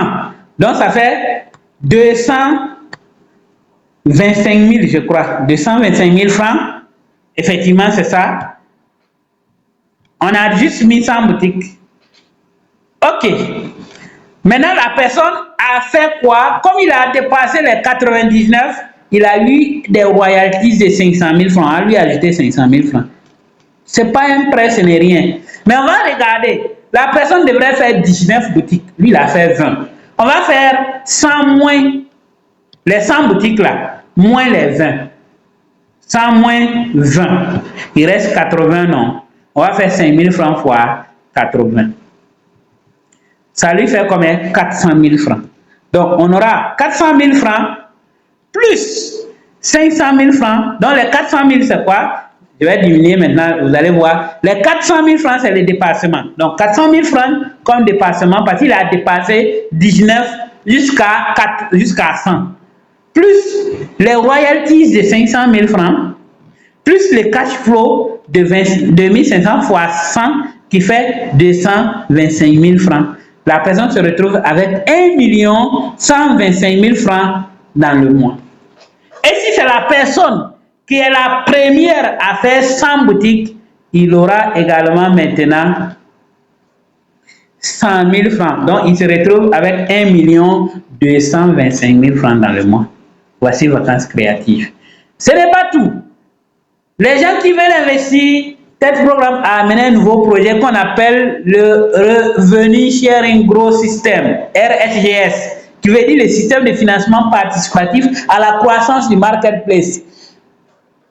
Donc, ça fait 225 000, je crois. 225 000 francs. Effectivement, c'est ça. On a juste mis 100 boutiques. Ok. Maintenant, la personne a fait quoi? Comme il a dépassé les 99, il a eu des royalties de 500 000 francs. On lui a ajouté 500 000 francs. Ce n'est pas un prêt, ce n'est rien. Mais on va regarder. La personne devrait faire 19 boutiques. Lui, il a fait 20. On va faire 100 moins les 100 boutiques là, moins les 20. 100 moins 20. Il reste 80, non. On va faire 5 000 francs fois 80. Ça lui fait combien? 400 000 francs. Donc, on aura 400 000 francs plus 500 000 francs. Donc, les 400 000, c'est quoi? Je vais diminuer maintenant, vous allez voir. Les 400 000 francs, c'est le dépassement. Donc, 400 000 francs comme dépassement, parce qu'il a dépassé 19 jusqu'à 100. Plus les royalties de 500 000 francs, plus le cash flow de 2500 fois 100 qui fait 225 000 francs. La personne se retrouve avec 1 125 000 francs dans le mois. Et si c'est la personne qui est la première à faire 100 boutiques, il aura également maintenant 100 000 francs. Donc, il se retrouve avec 1 225 000 francs dans le mois. Voici Vacances Créatives. Ce n'est pas tout. Les gens qui veulent investir, TED Programme a amené un nouveau projet qu'on appelle le Revenu Sharing Growth System, RSGS, qui veut dire le système de financement participatif à la croissance du marketplace.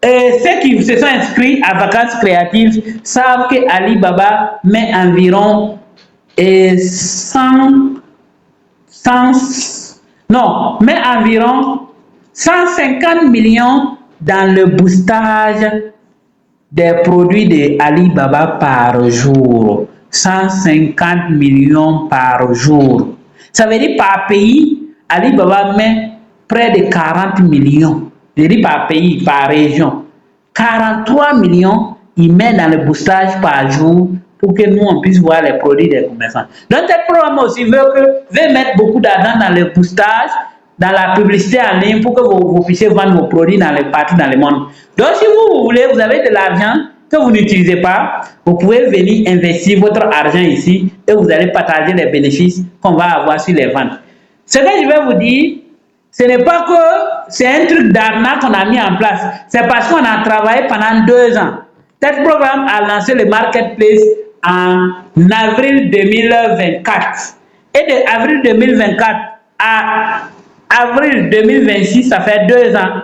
Et ceux qui se sont inscrits à Vacances Créatives savent que Alibaba met environ 150 millions dans le boostage des produits de Alibaba par jour. 150 millions par jour. Ça veut dire par pays, Alibaba met près de 40 millions. Je dis par pays, par région. 43 millions, il met dans le boostage par jour pour que nous, on puisse voir les produits des commerçants. Donc, tel programme aussi veut mettre beaucoup d'argent dans le boostage, dans la publicité en ligne pour que vous puissiez vendre vos produits partout dans le monde. Donc, si vous voulez, vous avez de l'argent que vous n'utilisez pas, vous pouvez venir investir votre argent ici et vous allez partager les bénéfices qu'on va avoir sur les ventes. Ce que je vais vous dire, ce n'est pas que c'est un truc d'arnaque qu'on a mis en place. C'est parce qu'on a travaillé pendant 2 ans. Cet programme a lancé le marketplace en avril 2024. Et de avril 2024 à avril 2026, ça fait 2 ans.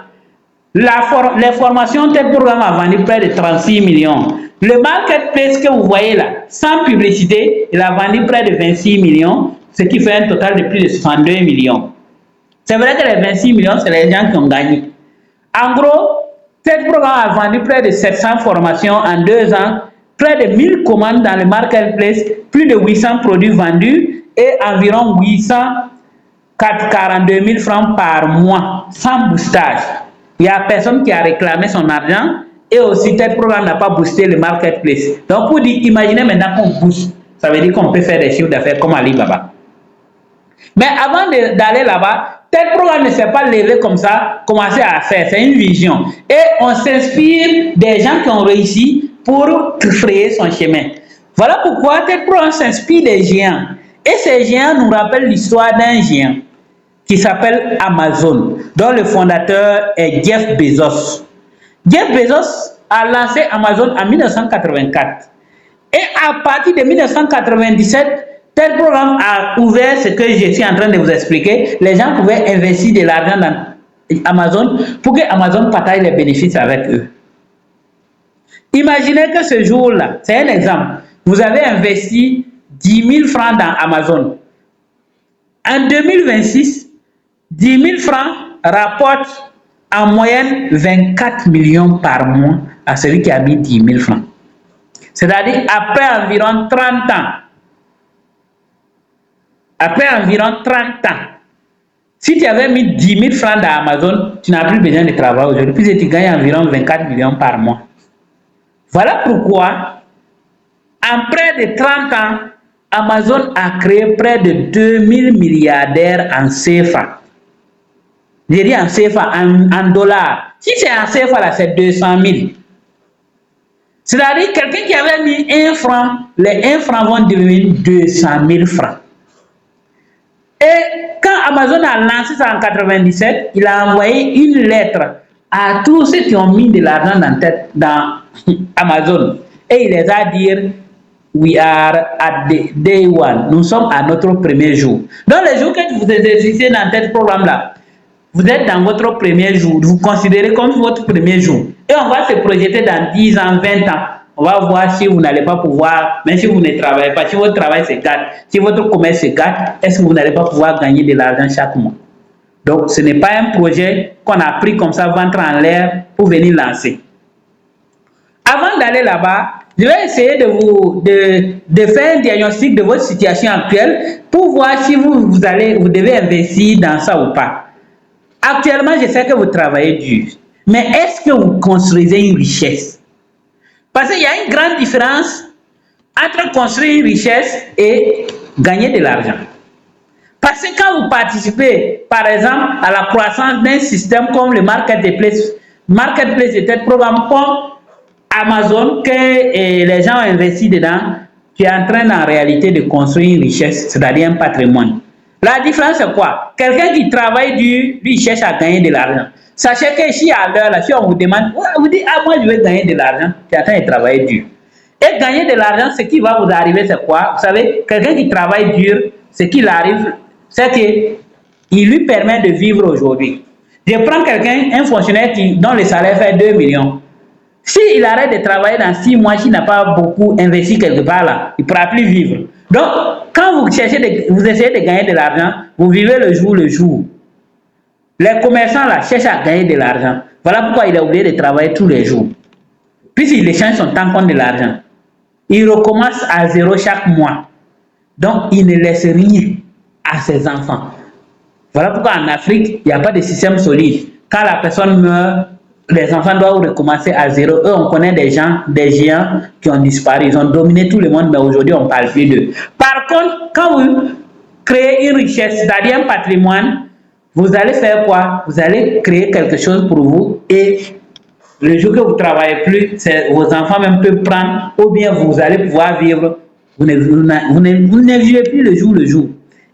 Les formations, tel programme a vendu près de 36 millions. Le marketplace que vous voyez là, sans publicité, il a vendu près de 26 millions, ce qui fait un total de plus de 62 millions. C'est vrai que les 26 millions, c'est les gens qui ont gagné. En gros, tel programme a vendu près de 700 formations en 2 ans, près de 1000 commandes dans le marketplace, plus de 800 produits vendus et environ 842 000 francs par mois, sans boostage. Il n'y a personne qui a réclamé son argent et aussi tel programme n'a pas boosté le marketplace. Donc pour dire, imaginez maintenant qu'on booste, ça veut dire qu'on peut faire des chiffres d'affaires comme Alibaba. Mais avant d'aller là-bas, tel programme ne s'est pas levé comme ça, commencer à faire, c'est une vision. Et on s'inspire des gens qui ont réussi pour frayer son chemin. Voilà pourquoi tel programme s'inspire des géants. Et ces géants nous rappellent l'histoire d'un géant qui s'appelle Amazon, dont le fondateur est Jeff Bezos. Jeff Bezos a lancé Amazon en 1984. Et à partir de 1997, tel programme a ouvert ce que je suis en train de vous expliquer. Les gens pouvaient investir de l'argent dans Amazon pour que Amazon partage les bénéfices avec eux. Imaginez que ce jour-là, c'est un exemple, vous avez investi 10 000 francs dans Amazon. En 2026, 10 000 francs rapportent en moyenne 24 millions par mois à celui qui a mis 10 000 francs. C'est-à-dire après environ 30 ans. Après environ 30 ans, si tu avais mis 10 000 francs dans Amazon, tu n'as plus besoin de travailler aujourd'hui, puisque tu gagnes environ 24 millions par mois. Voilà pourquoi, en près de 30 ans, Amazon a créé près de 2000 milliardaires en CFA. J'ai dit en CFA, en dollars. Si c'est en CFA, là, c'est 200 000. C'est-à-dire quelqu'un qui avait mis 1 franc, les 1 franc vont devenir 200 000 francs. Et quand Amazon a lancé ça en 1997, il a envoyé une lettre à tous ceux qui ont mis de l'argent dans Amazon. Et il les a dit, we are at the day one. Nous sommes à notre premier jour. Donc les jours que vous exercez dans ce programme-là, vous êtes dans votre premier jour. Vous considérez comme votre premier jour. Et on va se projeter dans 10 ans, 20 ans. On va voir si vous n'allez pas pouvoir, même si vous ne travaillez pas, si votre travail se gâte, si votre commerce se gâte, est-ce que vous n'allez pas pouvoir gagner de l'argent chaque mois? Donc, ce n'est pas un projet qu'on a pris comme ça, ventre en l'air, pour venir lancer. Avant d'aller là-bas, je vais essayer de faire un diagnostic de votre situation actuelle pour voir si vous devez investir dans ça ou pas. Actuellement, je sais que vous travaillez dur, mais est-ce que vous construisez une richesse? Parce qu'il y a une grande différence entre construire une richesse et gagner de l'argent. Parce que quand vous participez, par exemple, à la croissance d'un système comme le marketplace est un programme comme Amazon que les gens ont investi dedans, tu es en train en réalité de construire une richesse, c'est-à-dire un patrimoine. La différence c'est quoi? Quelqu'un qui travaille dur, lui il cherche à gagner de l'argent. Sachez que ici à l'heure, là, si on vous demande, vous dites, ah moi je vais gagner de l'argent, tu es en train de travailler dur. Et gagner de l'argent, ce qui va vous arriver, c'est quoi? Vous savez, quelqu'un qui travaille dur, ce qui arrive, c'est qu'il lui permet de vivre aujourd'hui. Je prends quelqu'un, un fonctionnaire dont le salaire fait 2 millions. S'il arrête de travailler dans 6 mois, s'il n'a pas beaucoup investi quelque part là, il ne pourra plus vivre. Donc, quand vous essayez de gagner de l'argent, vous vivez le jour le jour. Les commerçants là cherchent à gagner de l'argent. Voilà pourquoi il a oublié de travailler tous les jours. Puisqu'il échange son temps contre de l'argent. Il recommence à zéro chaque mois. Donc, il ne laisse rien à ses enfants. Voilà pourquoi en Afrique, il n'y a pas de système solide. Quand la personne meurt, les enfants doivent recommencer à zéro. Eux, on connaît des géants qui ont disparu. Ils ont dominé tout le monde, mais aujourd'hui, on ne parle plus d'eux. Par contre, quand vous créez une richesse, c'est-à-dire un patrimoine, vous allez faire quoi? Vous allez créer quelque chose pour vous et le jour que vous ne travaillez plus, vos enfants même peuvent prendre ou bien vous allez pouvoir vivre. Vous ne vivez plus le jour.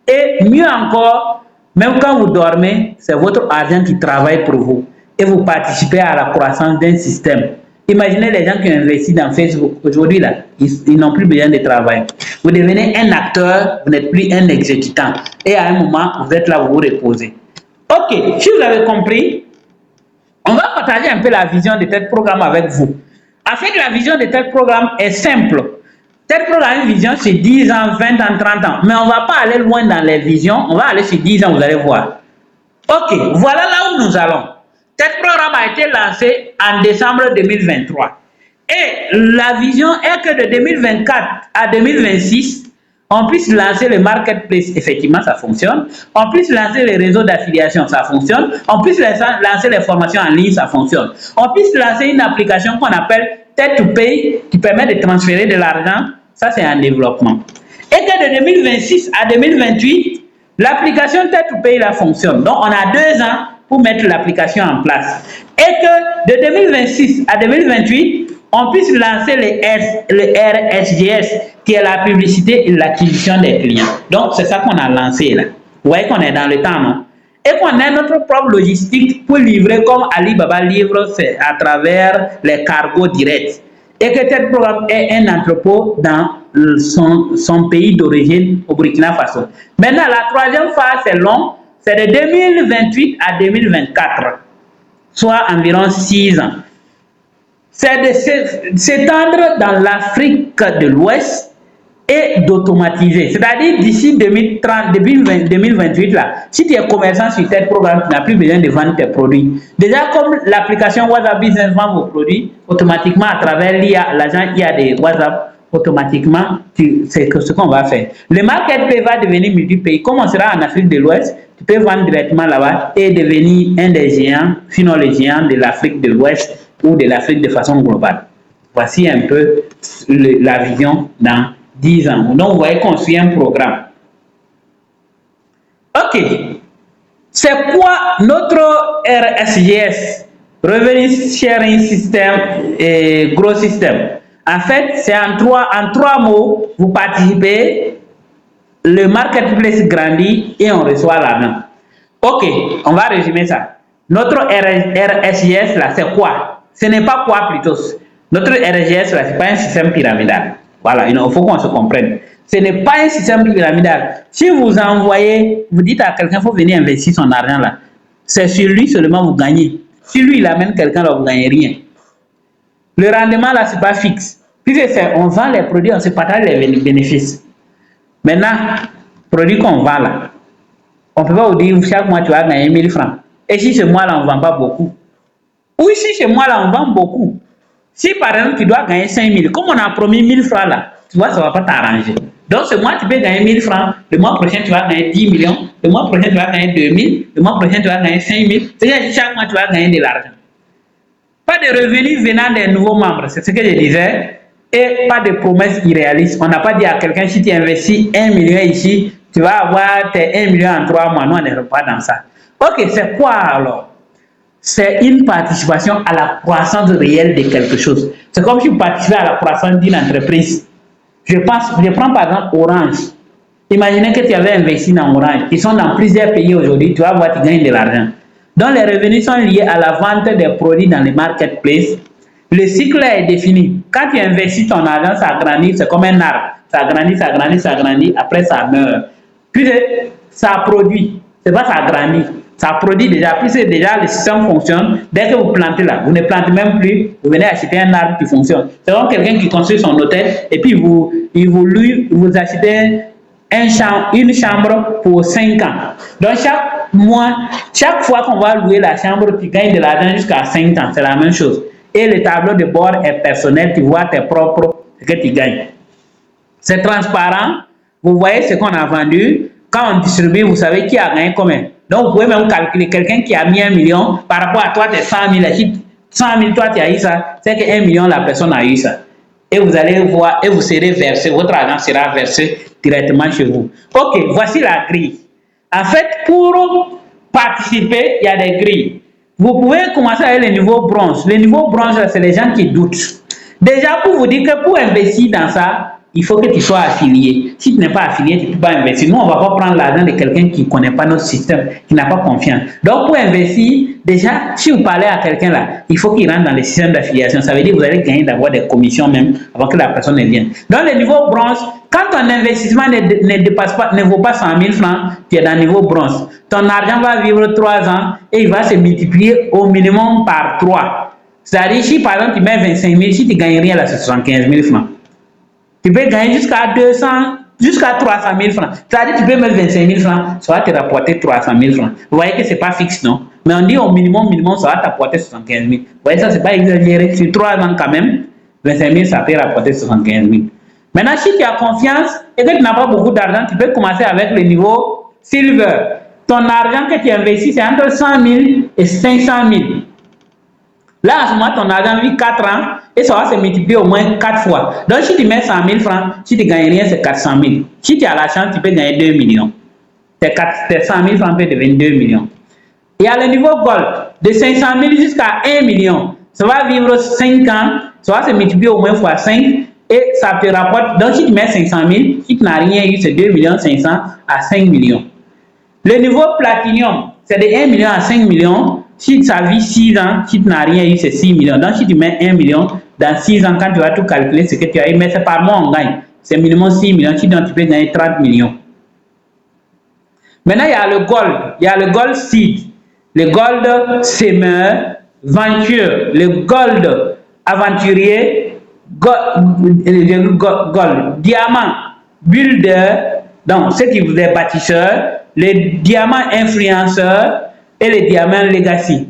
Et mieux encore, même quand vous dormez, c'est votre argent qui travaille pour vous. Et vous participez à la croissance d'un système. Imaginez les gens qui ont investi dans Facebook. Aujourd'hui, là, ils n'ont plus besoin de travail. Vous devenez un acteur, vous n'êtes plus un exécutant. Et à un moment, vous êtes là, vous vous reposez. Ok, si vous avez compris, On va partager un peu la vision de tel programme avec vous. En fait, la vision de tel programme est simple. Tel programme a une vision sur 10 ans, 20 ans, 30 ans. Mais on ne va pas aller loin dans les visions. On va aller sur 10 ans, vous allez voir. Ok, voilà là où nous allons. Tel programme a été lancé en décembre 2023. Et la vision est que de 2024 à 2026, on puisse lancer le marketplace, effectivement ça fonctionne. On puisse lancer les réseaux d'affiliation, ça fonctionne. On puisse lancer les formations en ligne, ça fonctionne. On puisse lancer une application qu'on appelle Tech to Pay qui permet de transférer de l'argent, ça c'est un développement. Et que de 2026 à 2028, l'application Tech to Pay là fonctionne. Donc on a 2 ans pour mettre l'application en place. Et que de 2026 à 2028, on puisse lancer le RSGS, qui est la publicité et l'acquisition des clients. Donc, c'est ça qu'on a lancé là. Vous voyez qu'on est dans le temps, non? Et qu'on a notre propre logistique pour livrer comme Alibaba livre à travers les cargos directs. Et que tel programme est un entrepôt dans son pays d'origine au Burkina Faso. Maintenant, la troisième phase, c'est long. C'est de 2028 à 2024, soit environ 6 ans. C'est de s'étendre dans l'Afrique de l'Ouest et d'automatiser. C'est-à-dire d'ici 2030, depuis 2028, là, si tu es commerçant sur tel programme, tu n'as plus besoin de vendre tes produits. Déjà, comme l'application WhatsApp Business vend vos produits, automatiquement à travers l'IA, l'agent IA de WhatsApp, automatiquement, c'est ce qu'on va faire. Le marketplace va devenir multi-pays. Comme on sera en Afrique de l'Ouest, tu peux vendre directement là-bas et devenir un des géants, sinon les géants de l'Afrique de l'Ouest ou de l'Afrique de façon globale. Voici un peu la vision dans 10 ans. Donc, vous voyez qu'on suit un programme. Ok. C'est quoi notre RSGS? Revenue Sharing System et Gros System. En fait, c'est en trois mots, vous participez, le marketplace grandit et on reçoit l'argent. Ok, on va résumer ça. Notre RSGS, là, c'est quoi? Ce n'est pas quoi plutôt. Notre RSGS, là, ce n'est pas un système pyramidal. Voilà, il faut qu'on se comprenne. Ce n'est pas un système pyramidal. Si vous envoyez, vous dites à quelqu'un, il faut venir investir son argent là, c'est sur lui seulement vous gagnez. Si lui, il amène quelqu'un là, vous ne gagnez rien. Le rendement là, ce n'est pas fixe. Puis on vend les produits, on se partage les bénéfices. Maintenant, produit qu'on vend là, on ne peut pas vous dire chaque mois tu vas gagner 1000 francs. Et si ce mois là, on ne vend pas beaucoup. Ou si ce mois là, on vend beaucoup. Si par exemple tu dois gagner 5000, comme on a promis 1000 francs là, tu vois, ça ne va pas t'arranger. Donc ce mois, tu peux gagner 1000 francs. Le mois prochain, tu vas gagner 10 millions. Le mois prochain, tu vas gagner 2000. Le mois prochain, tu vas gagner 5000. C'est-à-dire que chaque mois, tu vas gagner de l'argent. Pas de revenus venant des nouveaux membres, c'est ce que je disais. Et pas de promesses irréalistes. On n'a pas dit à quelqu'un, si tu investis 1 million ici, tu vas avoir tes 1 million en 3 mois. Nous, on n'est pas dans ça. Ok, c'est quoi alors? C'est une participation à la croissance réelle de quelque chose. C'est comme si vous participez à la croissance d'une entreprise. Je prends par exemple Orange. Imaginez que tu avais investi dans Orange. Ils sont dans plusieurs pays aujourd'hui. Tu vas voir, tu gagnes de l'argent. Donc les revenus sont liés à la vente des produits dans les marketplaces. Le cycle est défini. Quand tu investis ton argent, ça grandit. C'est comme un arbre. Ça grandit, ça grandit, ça grandit. Après, ça meurt. Puis ça produit. C'est pas ça grandit. Ça produit déjà. Puis déjà, le système fonctionne. Dès que vous plantez là, vous ne plantez même plus. Vous venez acheter un arbre qui fonctionne. C'est comme quelqu'un qui construit son hôtel et puis vous achetez une chambre pour 5 ans. Donc chaque mois, chaque fois qu'on va louer la chambre, tu gagnes de l'argent jusqu'à 5 ans. C'est la même chose. Et le tableau de bord est personnel. Tu vois tes propres ce que tu gagnes. C'est transparent. Vous voyez ce qu'on a vendu. Quand on distribue, vous savez qui a gagné combien. Donc, vous pouvez même calculer quelqu'un qui a mis 1 million par rapport à toi, tes 100 000. Si 100 000, toi, tu as eu ça, c'est que 1 million, la personne a eu ça. Et vous allez voir, et vous serez versé, votre argent sera versé directement chez vous. Ok, voici la grille. En fait, pour participer, il y a des grilles. Vous pouvez commencer avec le niveau bronze. Le niveau bronze, c'est les gens qui doutent. Déjà, pour vous dire que pour investir dans ça, il faut que tu sois affilié. Si tu n'es pas affilié, tu ne peux pas investir. Nous, on ne va pas prendre l'argent de quelqu'un qui ne connaît pas notre système, qui n'a pas confiance. Donc, pour investir, déjà, si vous parlez à quelqu'un là, il faut qu'il rentre dans le système d'affiliation. Ça veut dire que vous allez gagner d'avoir des commissions même avant que la personne ne vienne. Dans le niveau bronze, quand ton investissement ne vaut pas 100 000 francs, tu es dans le niveau bronze. Ton argent va vivre 3 ans et il va se multiplier au minimum par 3. C'est-à-dire, si par exemple tu mets 25 000, si tu ne gagnes rien là, c'est 75 000 francs. Tu peux gagner jusqu'à 200, jusqu'à 300 000 francs. C'est-à-dire, tu peux mettre 25 000 francs, ça va te rapporter 300 000 francs. Vous voyez que ce n'est pas fixe, non? Mais on dit au minimum, ça va t'apporter 75 000. Vous voyez, ça, ce n'est pas exagéré. Sur 3 ans, quand même, 25 000, ça peut rapporter 75 000. Maintenant, si tu as confiance et que tu n'as pas beaucoup d'argent, tu peux commencer avec le niveau silver. Ton argent que tu investis, c'est entre 100 000 et 500 000. Là, en ce moment, ton argent vit 4 ans et ça va se multiplier au moins 4 fois. Donc, si tu mets 100 000 francs, si tu ne gagnes rien, c'est 400 000. Si tu as la chance, tu peux gagner 2 millions. Tes 100 000 francs peuvent devenir 2 millions. Et à le niveau gold, de 500 000 jusqu'à 1 million, ça va vivre 5 ans, ça va se multiplier au moins fois 5 et ça te rapporte. Donc, si tu mets 500 000, si tu n'as rien eu, c'est 2 500 000 à 5 millions. Le niveau platinum, c'est de 1 million à 5 millions. Si ça vit 6 ans, si tu n'as rien eu, c'est 6 millions. Donc, si tu mets 1 million, dans 6 ans, quand tu vas tout calculer, ce que tu as eu, mais c'est par mois, on gagne. C'est minimum 6 millions. Sinon, tu peux gagner 30 millions. Maintenant, il y a le gold. Il y a le gold seed, le gold semeur, venture, le gold aventurier, gold diamant, builder, donc ceux qui vous êtes bâtisseurs, les diamants influenceurs et les diamants legacy.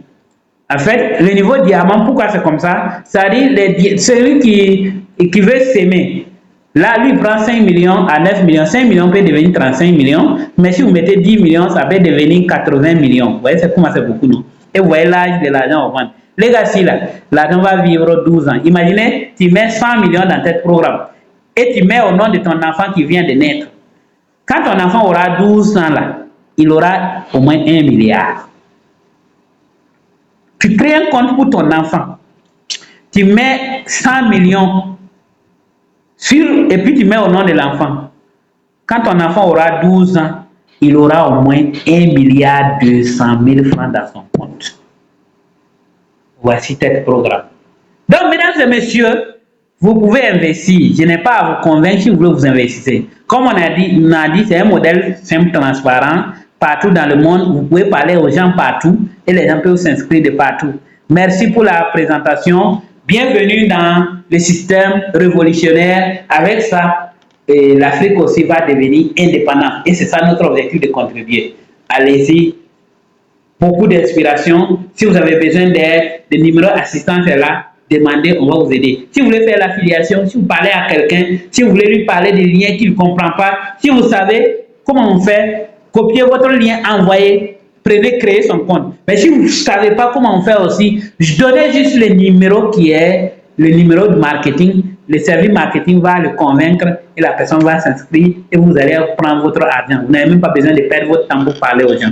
En fait, le niveau diamant, pourquoi c'est comme ça? C'est-à-dire celui qui veut s'aimer. Là, lui, il prend 5 millions à 9 millions. 5 millions peut devenir 35 millions. Mais si vous mettez 10 millions, ça peut devenir 80 millions. Vous voyez, c'est comment c'est beaucoup, non? Et vous voyez l'âge de l'argent au vendre. Legacy, là, l'argent va vivre 12 ans. Imaginez, tu mets 100 millions dans tel programme et tu mets au nom de ton enfant qui vient de naître. Quand ton enfant aura 12 ans, là, il aura au moins 1 milliard. Tu crées un compte pour ton enfant. Tu mets 100 millions et puis tu mets au nom de l'enfant. Quand ton enfant aura 12 ans, il aura au moins 1 milliard 200 000 francs dans son compte. Voici tel programme. Donc, mesdames et messieurs, vous pouvez investir. Je n'ai pas à vous convaincre si vous voulez vous investir. Comme on a dit, c'est un modèle simple, transparent, partout dans le monde. Vous pouvez parler aux gens partout et les gens peuvent s'inscrire de partout. Merci pour la présentation. Bienvenue dans le système révolutionnaire. Avec ça, l'Afrique aussi va devenir indépendante. Et c'est ça notre objectif de contribuer. Allez-y. Beaucoup d'inspiration. Si vous avez besoin d'aide, le numéro assistance est là. Demandez, on va vous aider. Si vous voulez faire l'affiliation, si vous parlez à quelqu'un, si vous voulez lui parler des liens qu'il ne comprend pas, si vous savez comment on fait, copiez votre lien, envoyez, prenez, créez son compte. Mais si vous ne savez pas comment on fait aussi, je donnais juste le numéro qui est le numéro de marketing. Le service marketing va le convaincre et la personne va s'inscrire et vous allez prendre votre argent. Vous n'avez même pas besoin de perdre votre temps pour parler aux gens.